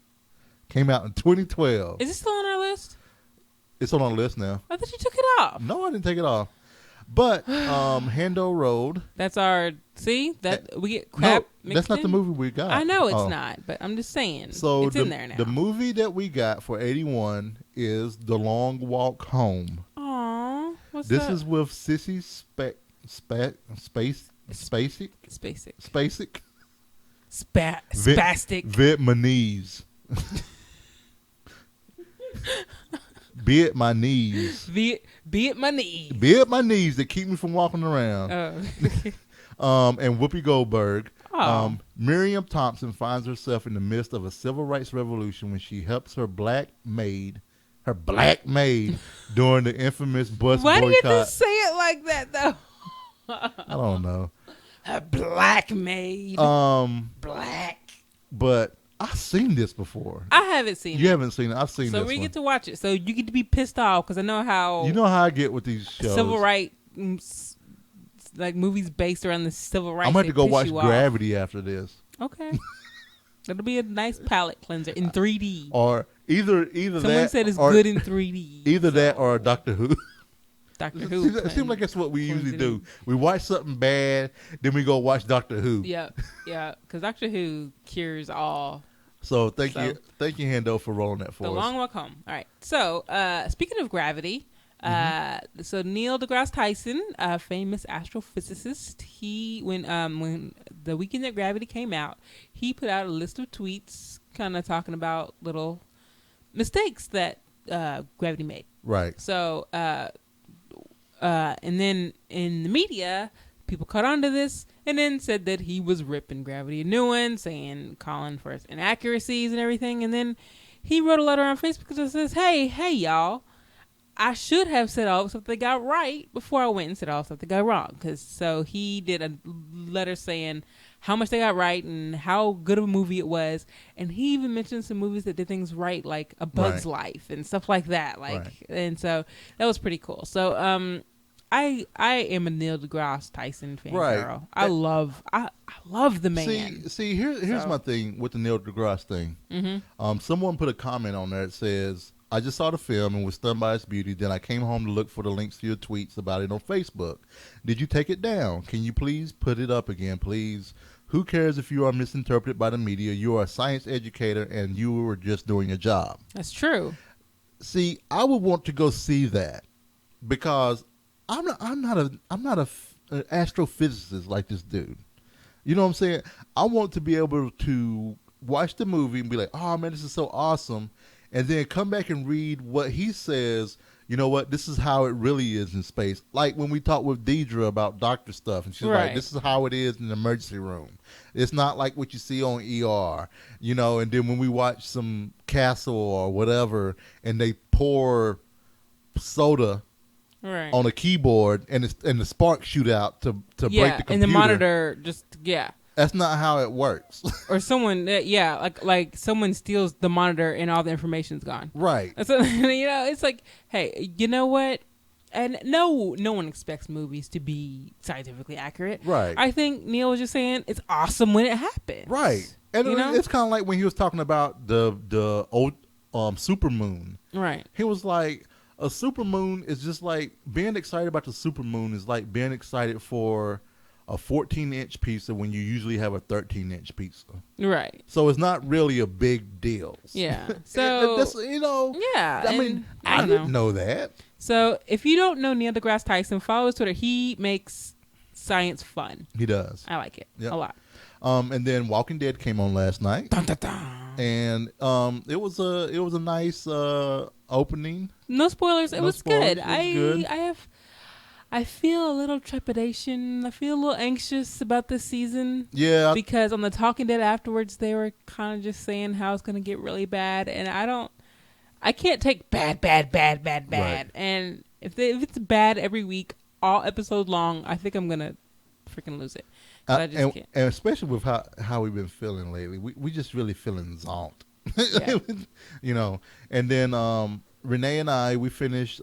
Came out in 2012. Is it still on our list? It's on our list now. I thought you took it off. No, I didn't take it off. But Hando Road. That's our we get crap. No, that's not the movie we got. I know it's not, but I'm just saying. So it's in there now. The movie that we got for 81 is The Long Walk Home. Aww, this is with Sissy Spacek. Spastic. Vietnamese. Be it my knees. Be it my knees. Be it my knees that keep me from walking around. And Whoopi Goldberg. Miriam Thompson finds herself in the midst of a civil rights revolution when she helps her black maid during the infamous bus Why boycott. do you just say it like that, though? I don't know. A black maid. Black. But I've seen this before. I haven't seen it. You haven't seen it. I've seen this So we one. get to watch it. So you get to be pissed off because I know how... You know how I get with these shows. Civil rights, like movies based around the civil rights. I'm going to go watch Gravity after this. Okay. That'll be a nice palate cleanser in 3D. Or either Someone that... said it's good in 3D. Either that or Doctor Who. Doctor Who. It seems like that's what we usually do. We watch something bad, then we go watch Doctor Who. Yeah, because Doctor Who cures all. So thank you, Hando, for rolling that for us. The Long Walk Home. All right. So speaking of gravity, so Neil deGrasse Tyson, a famous astrophysicist, when the weekend that Gravity came out, he put out a list of tweets, kind of talking about little mistakes that Gravity made. Right. So and then in the media, people caught on to this and then said that he was ripping Gravity a new one, calling for his inaccuracies and everything. And then he wrote a letter on Facebook that says, hey, y'all, I should have said all the stuff they got right before I went and said all the stuff they got wrong. So he did a letter saying how much they got right and how good of a movie it was. And he even mentioned some movies that did things right, like A Bug's Life and stuff like that. And so that was pretty cool. So, I am a Neil deGrasse Tyson fan, girl. I love the man. See, here's my thing with the Neil deGrasse thing. Mm-hmm. Someone put a comment on there that says, I just saw the film and was stunned by its beauty. Then I came home to look for the links to your tweets about it on Facebook. Did you take it down? Can you please put it up again, please? Who cares if you are misinterpreted by the media? You are a science educator and you were just doing your job. That's true. See, I would want to go see that because I'm not an astrophysicist like this dude. You know what I'm saying? I want to be able to watch the movie and be like, oh man, this is so awesome. And then come back and read what he says. You know what? This is how it really is in space. Like when we talked with Deidre about doctor stuff, and she's like, "This is how it is in the emergency room. It's not like what you see on ER." You know. And then when we watch some Castle or whatever, and they pour soda on a keyboard, and the sparks shoot out to break the computer, and the monitor That's not how it works. Or someone, like someone steals the monitor and all the information's gone. Right. So, it's like, hey, you know what? And no one expects movies to be scientifically accurate. Right. I think Neil was just saying it's awesome when it happens. Right. And it's kind of like when he was talking about the old supermoon. Right. He was like, a supermoon is just like being excited about the supermoon is like being excited for a 14-inch pizza when you usually have a 13-inch pizza. Right. So it's not really a big deal. Yeah. So that's, yeah. I mean, I didn't know that. So if you don't know Neil deGrasse Tyson, follow his Twitter. He makes science fun. He does. I like it a lot. And then Walking Dead came on last night. Dun, dun, dun. And it was a nice opening. No spoilers. It was good. Good. I feel a little trepidation. I feel a little anxious about this season. Yeah. Because on the Talking Dead afterwards, they were kind of just saying how it's going to get really bad. And I I can't take bad. Right. And if it's bad every week, all episodes long, I think I'm gonna freaking lose it. I just can't. And especially with how we've been feeling lately, we just really feeling zonked. Yeah. You know. And then Renee and I, we finished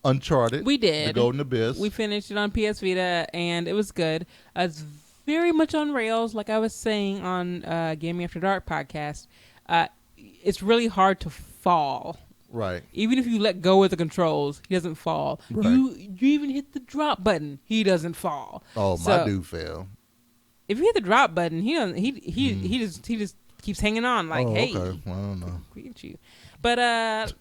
Uncharted. We did. The Golden Abyss. We finished it on PS Vita, and it was good. It's very much on rails, like I was saying on Gaming After Dark podcast. It's really hard to fall. Right. Even if you let go of the controls, he doesn't fall. Right. You even hit the drop button, he doesn't fall. Oh, So, my dude fell. if you hit the drop button, he doesn't. He just keeps hanging on like, hey, Okay. Well, I don't know. at you. But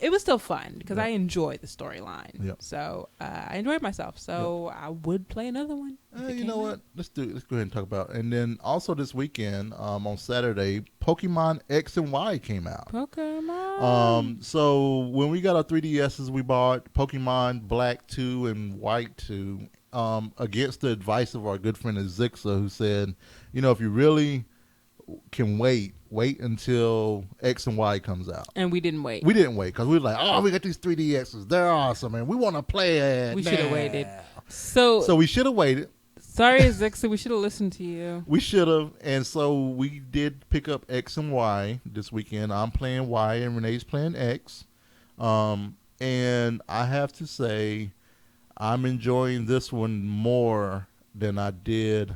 it was still fun because I enjoyed the storyline. Yep. So I enjoyed myself. So I would play another one. You know what? Let's go ahead and talk about it. And then also this weekend, on Saturday, Pokemon X and Y came out. Pokemon. So when we got our 3DSs, we bought Pokemon Black 2 and White 2, against the advice of our good friend Zixa, who said, you know, if you really can wait until X and Y comes out. And we didn't wait. We didn't wait because we were like, oh, we got these 3DSs. They're awesome, and we want to play it. We should have waited. So we should have waited. sorry, Zixa, we should have listened to you. We should have. And so we did pick up X and Y this weekend. I'm playing Y and Renee's playing X. And I have to say, I'm enjoying this one more than I did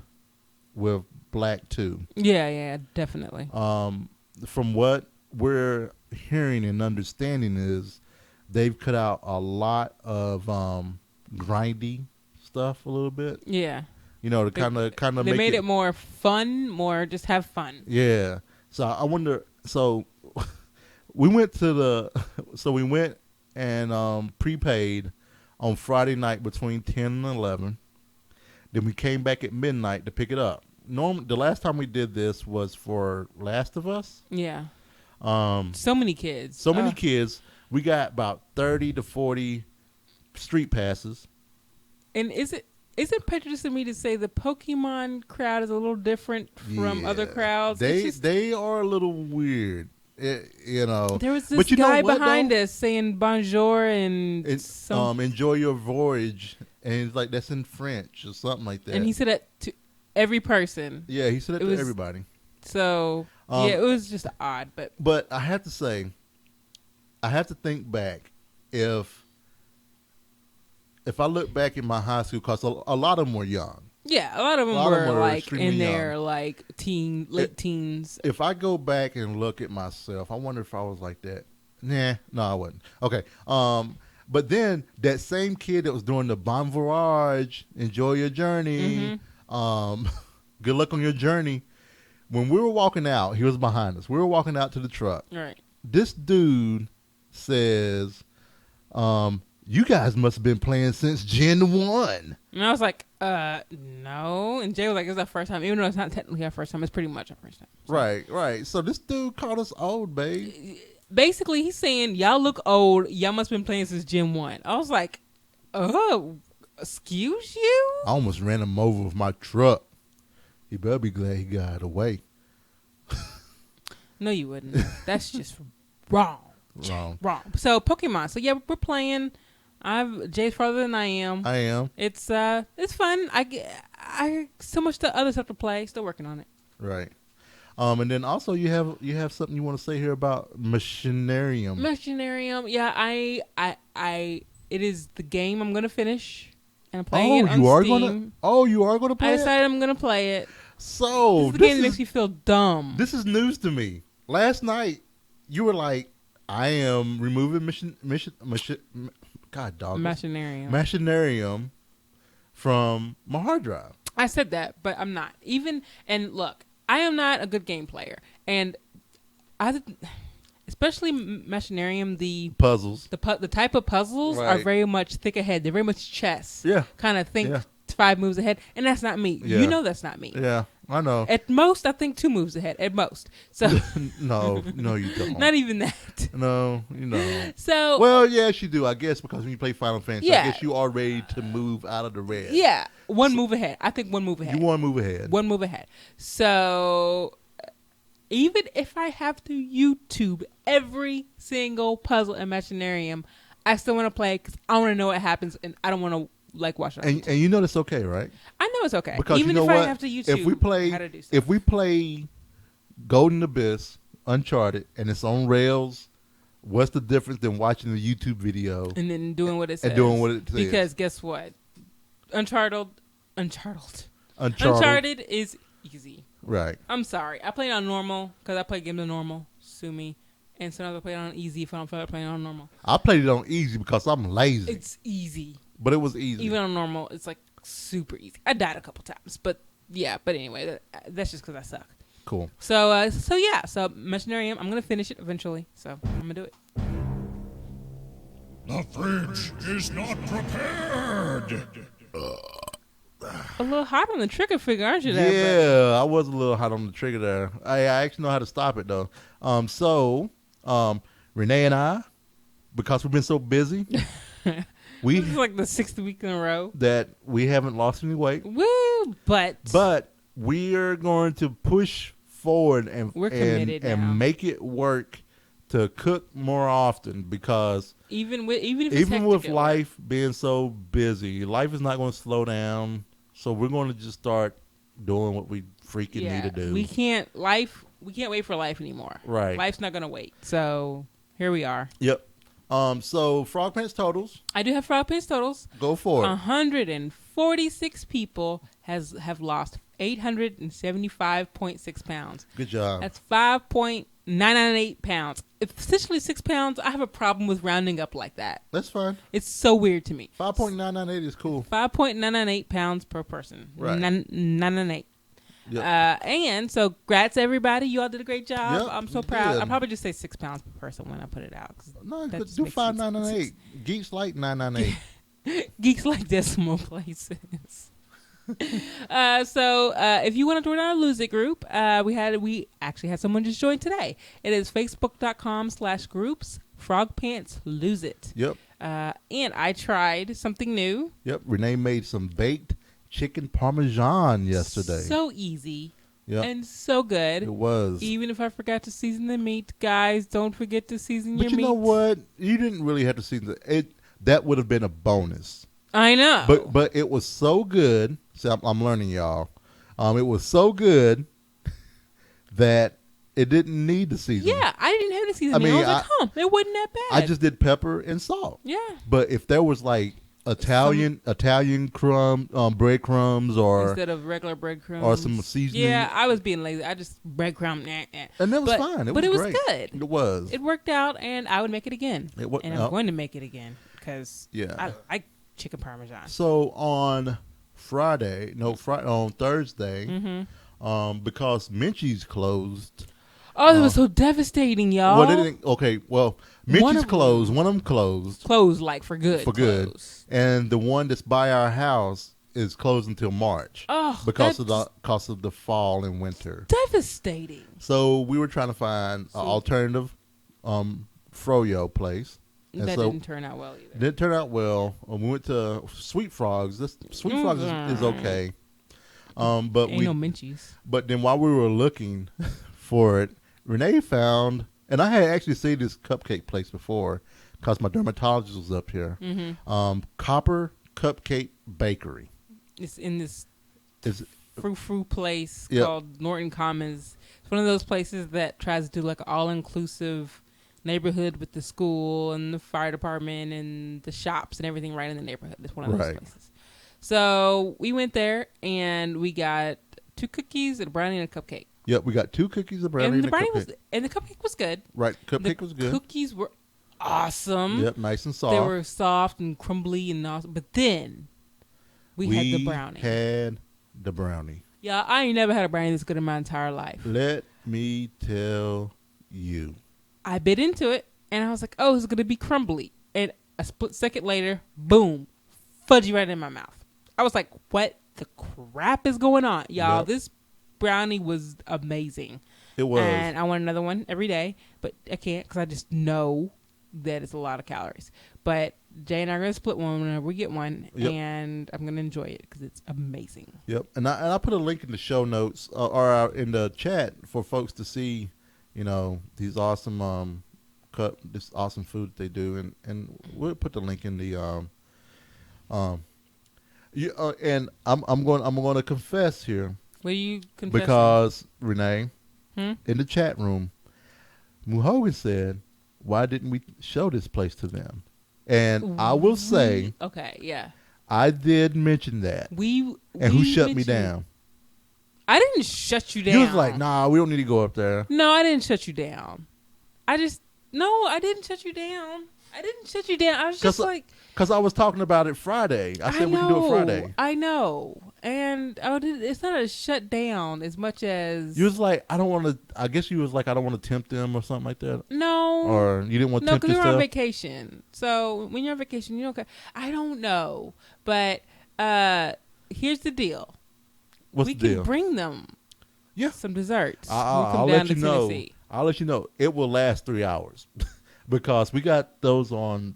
with Black 2. Yeah, definitely. From what we're hearing and understanding is they've cut out a lot of grindy stuff a little bit. Yeah. You know, to kind of They make made it more fun, more just have fun. Yeah. So I wonder. So we went and prepaid on Friday night between 10 and 11. Then we came back at midnight to pick it up. The last time we did this was for Last of Us. Yeah. So many kids. So many kids. We got about 30 to 40 street passes. And is it prejudice in me to say the Pokemon crowd is a little different from other crowds? They are a little weird. You know. There was this guy behind us saying bonjour and enjoy your voyage, and it's like that's in French or something like that. And he said that to every person. Yeah, he said it to everybody. So it was just odd, but I have to say, I have to think back if I look back in my high school, because a lot of them were young. Yeah, a lot of them were like in their like late teens. If I go back and look at myself, I wonder if I was like that. No, I wasn't. Okay. But then that same kid that was doing the bon voyage, enjoy your journey, good luck on your journey. When we were walking out, he was behind us. We were walking out to the truck. Right. This dude says, you guys must have been playing since Gen 1. And I was like, no. And Jay was like, it's our first time. Even though it's not technically our first time, it's pretty much our first time. So. Right. So this dude called us old, babe. Basically, he's saying, y'all look old. Y'all must have been playing since Gen 1. I was like, oh, excuse you? I almost ran him over with my truck. He better be glad he got away. No, you wouldn't. That's just wrong. Wrong. So, Pokemon. So, yeah, we're playing. Jay's farther than I am. I am. It's fun. I so much other stuff to play. Still working on it. Right. And then also you have something you want to say here about Machinarium. Machinarium. Yeah, I it is the game I'm gonna finish, and I'm playing it on Steam. You are gonna play it? I decided I'm gonna play it. So this is the game that makes me feel dumb. This is news to me. Last night you were like, I am removing Machinarium from my hard drive. I said that, but I'm not. And look, I am not a good game player. And especially Machinarium, the puzzles. The type of puzzles are very much think ahead. They're very much chess. Yeah. Kind of think 5 moves ahead. And that's not me. Yeah. You know that's not me. Yeah, I know. At most, I think 2 moves ahead. At most. So No, you don't. Not even that. No, you know. So well, yes, you do. I guess because when you play Final Fantasy, yeah. I guess you are ready to move out of the red. Yeah, move ahead. I think 1 move ahead. You 1 move ahead. 1 move ahead. So even if I have to YouTube every single puzzle in Machinarium, I still want to play because I want to know what happens, and I don't want to like watch it. And you know that's okay, right? I know it's okay. Because even you know if what? I have to YouTube, how to do stuff. If we play Golden Abyss, Uncharted, and it's on rails, what's the difference than watching the YouTube video and then doing what it says? And doing what it says. Because guess what? Uncharted is easy. Right. I'm sorry. I played on normal because I play games on normal. Sue me. And sometimes I play it on easy if I don't feel like playing on normal. I played it on easy because I'm lazy. It's easy. But it was easy. Even on normal, it's like super easy. I died a couple times, but yeah. But anyway, that's just because I suck. Cool. So Machinarium, I'm gonna finish it eventually. So I'm gonna do it. The fridge is not prepared. A little hot on the trigger finger, aren't you? Yeah, I was a little hot on the trigger there. I actually know how to stop it though. Renee and I, because we've been so busy, This is like the 6th week in a row that we haven't lost any weight. Woo! But we are going to push forward and we're committed now. make it work to cook more often because even with life being so busy, life is not going to slow down. So we're going to just start doing what we freaking need to do. We can't wait for life anymore. Right. Life's not going to wait. So here we are. Yep. So Frogpants totals. I do have Frogpants totals. Go for it. 146 people have lost 875.6 pounds. Good job. That's 5.998 pounds. If essentially 6 pounds, I have a problem with rounding up like that. That's fine. It's so weird to me. 5.998 is cool. 5.998 pounds per person. Right. 998. Yep. And so, congrats everybody. You all did a great job. Yep, I'm so proud. I'll probably just say 6 pounds per person when I put it out. No, do 5.998. Geeks like 998. Geeks like decimal places. If you want to join our Lose It group, we actually had someone just join today. It is facebook.com/groups Frogpants Lose It. Yep. And I tried something new. Yep. Renee made some baked chicken parmesan yesterday. So easy. Yep. And so good. It was. Even if I forgot to season the meat, guys, don't forget to season your meat. But you know what? You didn't really have to season it. That would have been a bonus. I know. But it was so good. See, I'm learning, y'all. It was so good that it didn't need the seasoning. Yeah, I didn't have to season it. I was like, it wasn't that bad. I just did pepper and salt. Yeah. But if there was like Italian breadcrumbs or instead of regular breadcrumbs or some seasoning. Yeah, I was being lazy. I just breadcrumb. And that was fine. But it was good. It was. It worked out, and I would make it again. I'm going to make it again because I like chicken parmesan. So on Thursday, because Minchie's closed. Oh, it was so devastating, y'all. Minchie's closed. One of them closed. Closed, like, for good. And the one that's by our house is closed until March. Oh, because of the fall and winter. Devastating. So we were trying to find an alternative froyo place. And that didn't turn out well either. Didn't turn out well. We went to Sweet Frogs. Sweet Frogs is okay. But ain't no Minchies. But then while we were looking for it, Renee found, and I had actually seen this cupcake place before because my dermatologist was up here. Copper Cupcake Bakery. It's in this frou-frou place called Norton Commons. It's one of those places that tries to do like an all-inclusive neighborhood with the school and the fire department and the shops and everything right in the neighborhood. It's one of those places. So we went there and we got 2 cookies, a brownie, and a cupcake. Yep, we got 2 cookies, a brownie, and a cupcake. And the cupcake was good. Right, cupcake was good. Cookies were awesome. Yep, nice and soft. They were soft and crumbly and awesome. But then we had the brownie. Yeah, I ain't never had a brownie this good in my entire life. Let me tell you. I bit into it, and I was like, oh, it's going to be crumbly. And a split second later, boom, fudgy right in my mouth. I was like, what the crap is going on? Y'all, This brownie was amazing. It was. And I want another one every day, but I can't because I just know that it's a lot of calories. But Jay and I are going to split one whenever we get one, Yep. and I'm going to enjoy it because it's amazing. Yep, and I put a link in the show notes or in the chat for folks to see, these awesome this awesome food that they do, and we'll put the link in the and I'm going to confess here. What do you confess? Because Renee, in the chat room, Moohogan said, "Why didn't we show this place to them?" And I will say, okay, yeah, I did mention that. Who shut me down? I didn't shut you down. You was like, "Nah, we don't need to go up there." No, I didn't shut you down. I didn't shut you down. I didn't shut you down. I was just like, because I was talking about it Friday. I said we can do it Friday. I know, and it's not a shut down as much as you was like, I don't want to. I guess you was like, I don't want to tempt them or something like that. No, or you didn't want to tempt because we were yourself? on vacation. So when you're on vacation, you don't. I don't know, but here's the deal. What's we the deal? can bring them. Yeah, some desserts. I'll let you know. I'll let you know. It will last 3 hours because we got those on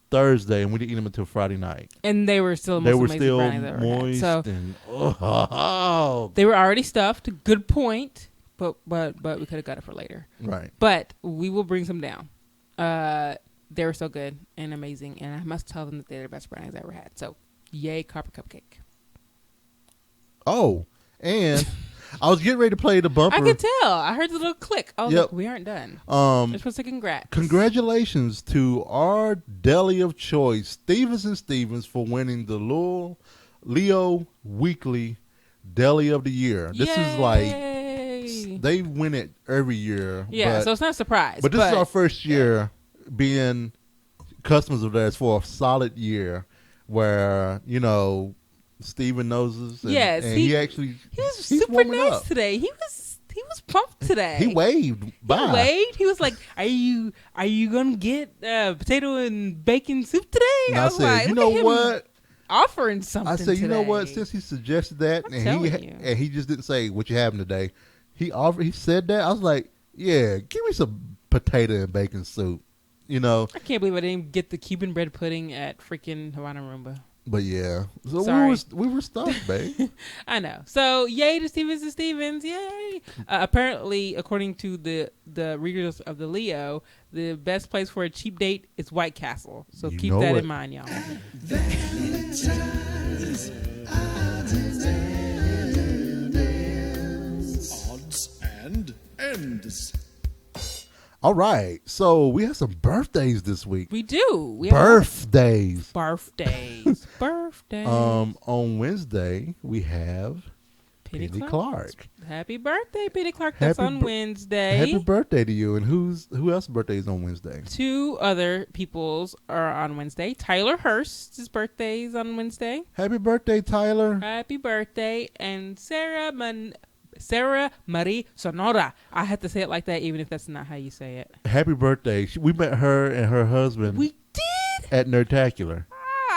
Thursday and we didn't eat them until Friday night. And they were still moist So they were already stuffed. Good point. But we could have got it for later. Right. But we will bring some down. They were so good and amazing, and I must tell them that they're the best brownies I ever had. So yay, Copper Cupcake. Oh, and I was getting ready to play the bumper. I could tell. I heard the little click. Oh, look, we aren't done. Just want to say congrats. Congratulations to our deli of choice, Stevens & Stevens, for winning the Leo Weekly Deli of the Year. This is like, they win it every year. Yeah, so it's not a surprise. But this is our first year being customers of theirs for a solid year where, Steven knows us. And he was super nice today. He was pumped today. He waved. Bye. He waved. He was like, "Are you gonna get potato and bacon soup today?" And I said, like, "You know what? Offering something." I said, today. "You know what? Since he suggested that, and he just didn't say what you having today, he said that. I was like, yeah, give me some potato and bacon soup. I can't believe I didn't get the Cuban bread pudding at freaking Havana Rumba. But yeah, so we were stuffed, babe. I know. So yay to Stevens & Stevens, yay! Apparently, according to the readers of the Leo, the best place for a cheap date is White Castle. So keep that in mind, y'all. Odds and ends. All right, so we have some birthdays this week. We do. We birthdays. Birthdays. Birthdays. On Wednesday we have Penny Clark. Happy birthday, Penny Clark. That's on Wednesday. Happy birthday to you. And who else's birthday is on Wednesday? 2 other people's are on Wednesday. Tyler Hurst's birthday is on Wednesday. Happy birthday, Tyler. Happy birthday. And Sarah Marie Sonora. I had to say it like that, even if that's not how you say it. Happy birthday. We met her and her husband. We did? At Nerdtacular.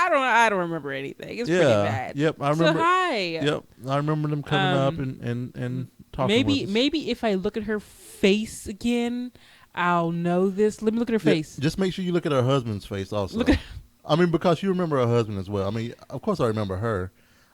I don't remember anything. It's pretty bad. Yep, I remember. So hi. Yep, I remember them coming up and talking with us. Maybe if I look at her face again, I'll know this. Let me look at her face. Just make sure you look at her husband's face also. Because you remember her husband as well. I mean, of course I remember her.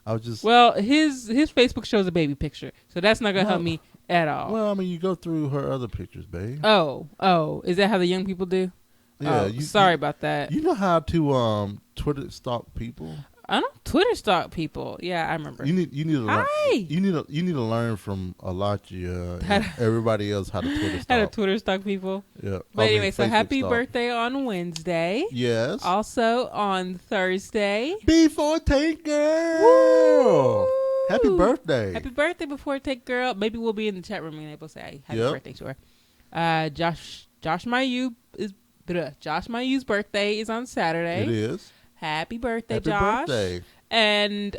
I was just his Facebook shows a baby picture, so that's not gonna help me at all. Well, I mean, you go through her other pictures, babe. Oh, is that how the young people do? Yeah. Sorry about that. You know how to Twitter stalk people? I don't Twitter stalk people. Yeah, I remember. You need to learn. You need to learn from Alachi and everybody else how to Twitter stalk. How to Twitter stalk people. Yeah. But anyway, so happy birthday on Wednesday. Yes. Also on Thursday. Before Take Girl. Woo! Happy birthday. Happy birthday before Take Girl. Maybe we'll be in the chat room and able to say happy birthday to her. Josh Mayu's birthday is on Saturday. It is. Happy birthday, Happy Josh. Birthday. And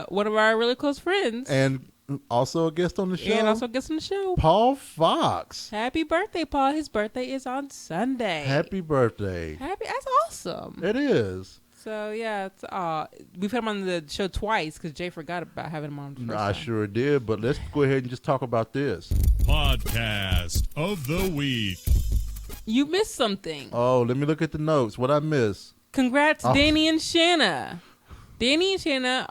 one of our really close friends. And also a guest on the show. Paul Fox. Happy birthday, Paul. His birthday is on Sunday. Happy birthday. That's awesome. It is. So, yeah, we've had him on the show twice because Jay forgot about having him on the first time. I sure did, but let's go ahead and just talk about this. Podcast of the Week. You missed something. Oh, let me look at the notes. What I missed? Congrats, Danny and Shanna. Danny and Shanna,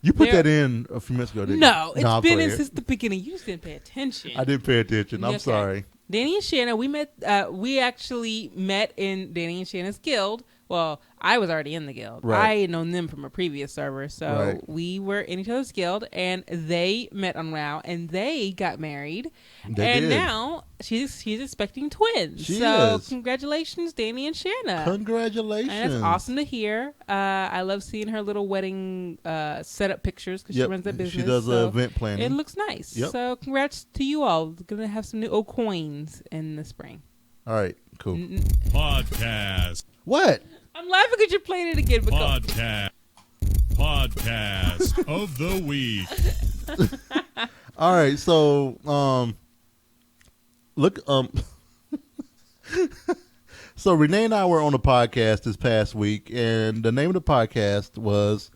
you put that in a few minutes ago, didn't you? No, it's been in since the beginning. You just didn't pay attention. I didn't pay attention. I'm sorry. Danny and Shanna, we actually met in Danny and Shanna's guild. Well, I was already in the guild. Right. I had known them from a previous server, so we were in each other's guild, and they met on WoW, and they got married. They did. Now she's expecting twins. She so is. Congratulations, Danny and Shanna. Congratulations. And it's awesome to hear. I love seeing her little wedding setup pictures because she runs that business. She does event planning. It looks nice. Yep. So congrats to you all. Going to have some new old coins in the spring. All right, cool. Podcast. What? I'm laughing because you're playing it again. Podcast of the week. All right, so look, so Renee and I were on a podcast this past week, and the name of the podcast was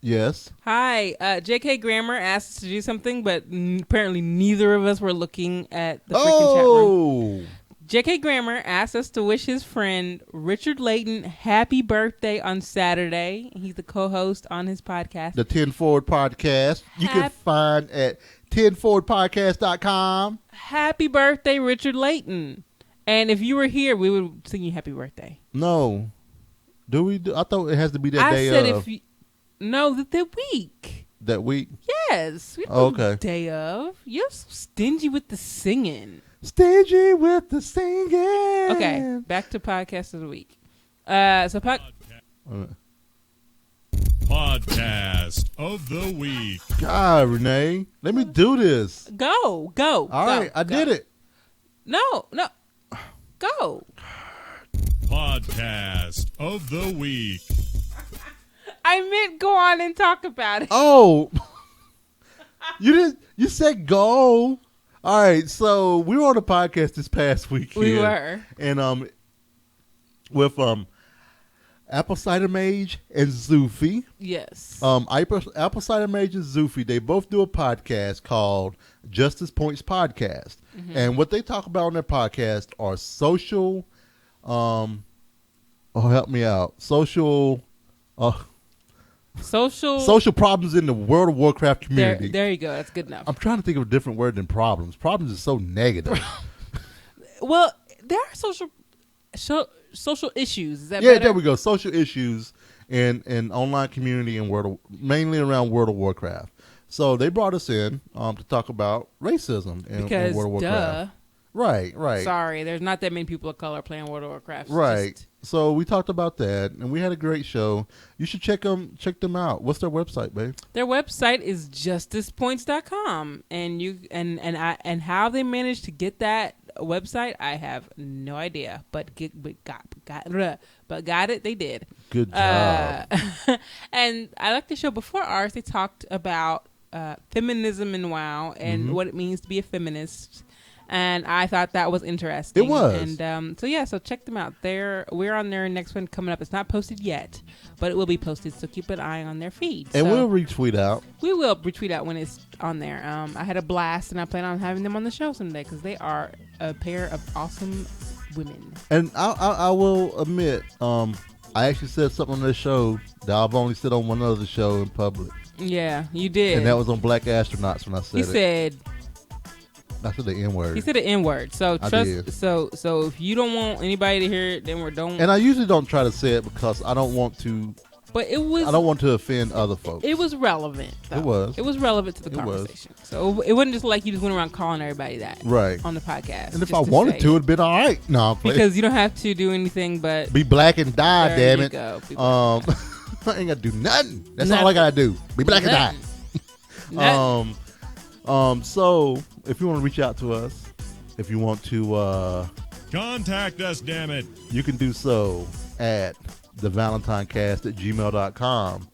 yes. Hi, J.K. Grammar asked us to do something, but apparently neither of us were looking at the freaking chat room. J.K. Grammar asked us to wish his friend Richard Layton happy birthday on Saturday. He's the co-host on his podcast. The 10 Forward Podcast. You can find at 10forwardpodcast.com. Happy birthday, Richard Layton. And if you were here, we would sing you happy birthday. No. Do we? I thought it has to be that day said of. No, the week. That week? Yes. Okay. Day of. You're so stingy with the singing. Stingy with the singing. Okay, back to podcast of the week. Podcast of the week. God, Renee, let me do this. Go. All right, I did it. No. Go. Podcast of the week. I meant go on and talk about it. Oh, you did. You said go. All right, so we were on a podcast this past week. We were, and with Apple Cider Mage and Zoofy. Yes. Apple Cider Mage and Zoofy, they both do a podcast called Justice Points Podcast, and what they talk about on their podcast are social. Help me out. Social problems in the World of Warcraft community. There you go. That's good enough. I'm trying to think of a different word than problems. Problems is so negative. Well, there are social issues. Is that better? There we go. Social issues in online community and mainly around World of Warcraft. So they brought us in to talk about racism in World of Warcraft. Right. Sorry, there's not that many people of color playing World of Warcraft. Right. So we talked about that, and we had a great show. You should check them out. What's their website, babe? Their website is justicepoints.com, and how they managed to get that website, I have no idea. But got it. They did. Good job. And I like the show before ours. They talked about feminism in WoW and what it means to be a feminist. And I thought that was interesting. It was. And so check them out. We're on their next one coming up. It's not posted yet, but it will be posted. So keep an eye on their feed. And we'll retweet out. We will retweet out when it's on there. I had a blast, and I plan on having them on the show someday because they are a pair of awesome women. And I will admit, I actually said something on this show that I've only said on one other show in public. Yeah, you did. And that was on Black Astronauts when I said it. He said... I said the N-word. He said the N-word. So trust. So if you don't want anybody to hear it, then don't. And I usually don't try to say it because I don't want to. But it was. I don't want to offend other folks. It was relevant. Though. It was. It was relevant to the conversation. So it wasn't just like you just went around calling everybody that. Right. On the podcast. And if I wanted to, it'd been all right. No, because you don't have to do anything but be black and die. There Damn it. Go. I ain't gotta do nothing. That's all I gotta do. Be black and die. So if you want to reach out to us, if you want to contact us, damn it, you can do so at thevalentinecast@gmail.com.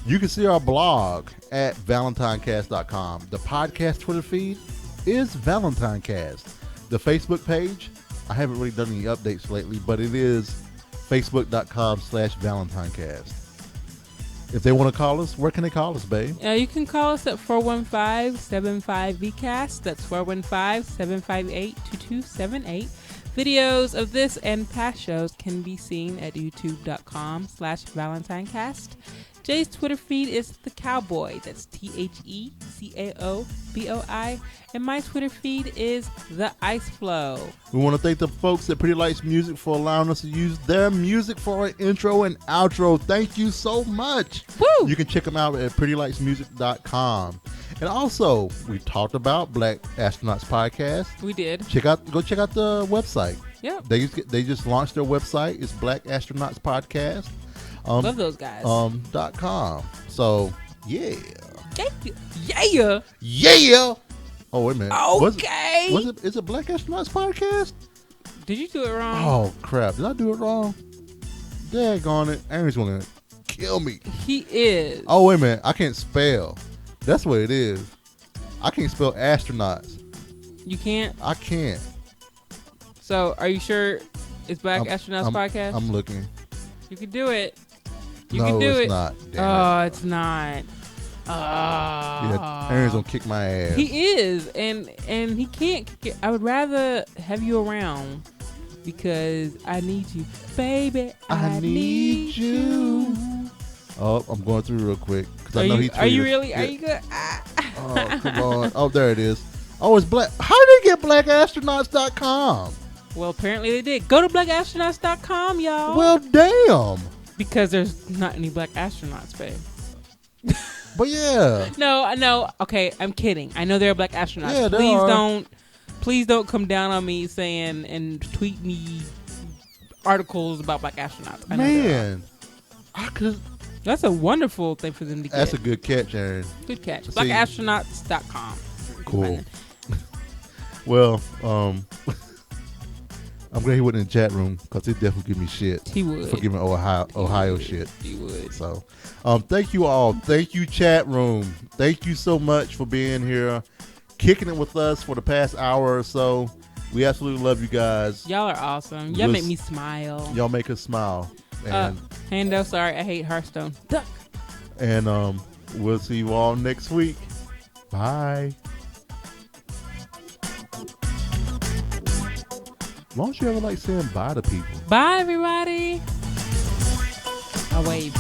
You can see our blog at valentinecast.com. The podcast Twitter feed is ValentineCast. The Facebook page, I haven't really done any updates lately, but it is facebook.com/ValentineCast. If they want to call us, where can they call us, babe? You can call us at 415-75-VCAST. That's 415-758-2278. Videos of this and past shows can be seen at youtube.com/ValentineCast. Jay's Twitter feed is The Cowboy. That's TheCaoboi. And my Twitter feed is The Ice Flow. We want to thank the folks at Pretty Lights Music for allowing us to use their music for our intro and outro. Thank you so much. Woo! You can check them out at prettylightsmusic.com. And also, we talked about Black Astronauts Podcast. We did. Go check out the website. Yep. They just launched their website. It's Black Astronauts Podcast. Love those guys. .com. So yeah. Yeah. Oh wait a minute. Okay. Is it Black Astronauts Podcast? Did you do it wrong? Oh crap! Did I do it wrong? Daggone it! Aaron's gonna kill me. He is. Oh wait a minute! I can't spell. That's what it is. I can't spell astronauts. You can't? I can't. So are you sure it's Black Astronauts Podcast? I'm looking. You can do it. You no, can do it's it. not. Damn it's not. Yeah, Aaron's gonna kick my ass. He is, and he can't kick it. I would rather have you around because I need you, baby. I need you. Oh, I'm going through real quick because I know he tweeted. Are you really? Yeah. Are you good? Oh, come on. Oh, there it is. Oh, it's black. How did they get blackastronauts.com? Well, apparently they did. Go to blackastronauts.com, y'all. Well, damn. Because there's not any black astronauts, babe. But yeah. No. Okay, I'm kidding. I know there are black astronauts. Yeah, there are. Please don't come down on me saying and tweet me articles about black astronauts. I know Man, I could. That's a wonderful thing for them to get. That's a good catch, Aaron. Good catch. See, Blackastronauts.com. Cool. Well, I'm glad he wasn't in the chat room because he'd definitely give me shit. He would. For giving Ohio shit. He would. So, thank you all. Thank you, chat room. Thank you so much for being here, kicking it with us for the past hour or so. We absolutely love you guys. Y'all are awesome. Y'all make me smile. Y'all make us smile. And Hando, sorry, I hate Hearthstone. Duck. And we'll see you all next week. Bye. Why don't you ever like saying bye to people? Bye, everybody. I'll wave.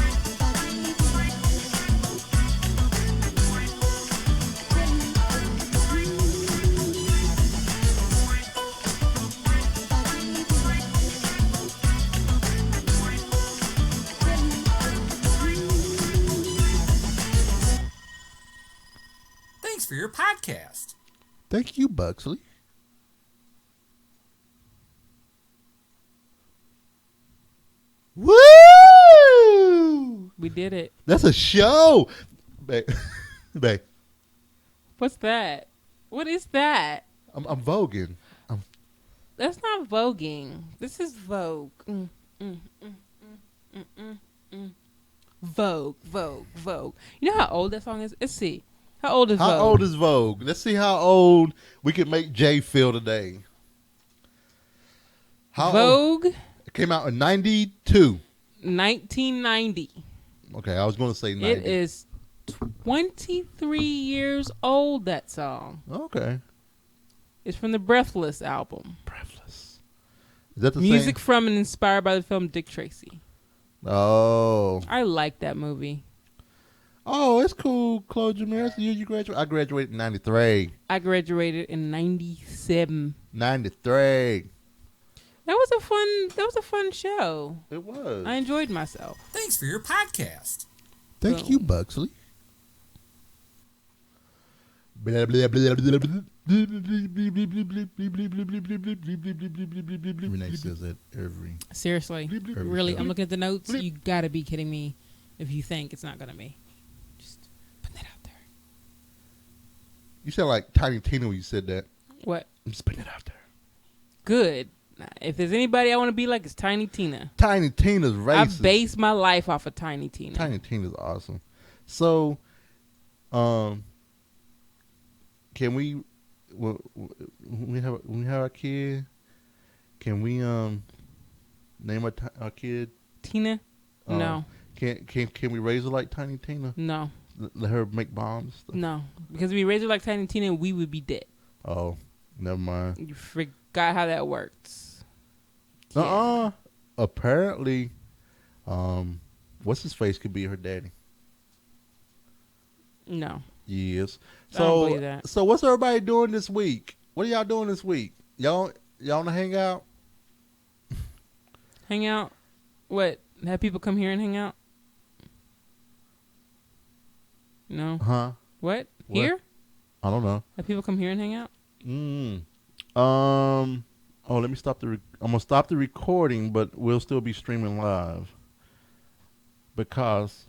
Thanks for your podcast. Thank you, Buxley. Woo! We did it. That's a show. Babe. What's that? What is that? I'm voguing. That's not voguing. This is Vogue. Vogue. You know how old that song is? Let's see. How old is Vogue? How old is Vogue? Let's see how old we can make Jay feel today. Vogue? It came out in 92. 1990. Okay, I was going to say 90. It is 23 years old, that song. Okay. It's from the Breathless album. Breathless. Is that the Music same? from and inspired by the film Dick Tracy. Oh. I like that movie. Oh, it's cool, Chloe Jameer. That's the year you graduated. I graduated in 93. I graduated in 97. 93. That was a fun show. It was. I enjoyed myself. Thanks for your podcast. Thank you, Buxley. Blah, blah, blah, blah, blah. Renee says that every. Seriously. Really, I'm looking at the notes. You gotta be kidding me if you think it's not gonna be. Just put that out there. You sound like Tiny Tina when you said that. What? I'm just putting it out there. Good. If there's anybody I want to be like, it's Tiny Tina. Tiny Tina's racist. I base my life off of Tiny Tina. Tiny Tina's awesome. So, can we, when we have a kid, can we name our kid Tina? No. Can we raise her like Tiny Tina? No. Let her make bombs? Stuff? No. Because if we raised her like Tiny Tina, we would be dead. Oh, never mind. You forgot how that works. Yeah. Apparently, what's his face could be her daddy. No. Yes. I don't believe that. So what's everybody doing this week? What are y'all doing this week? Y'all wanna hang out? Hang out? What? Have people come here and hang out? No. Huh? What? Here? I don't know. Have people come here and hang out? Oh, let me stop I'm gonna stop the recording, but we'll still be streaming live because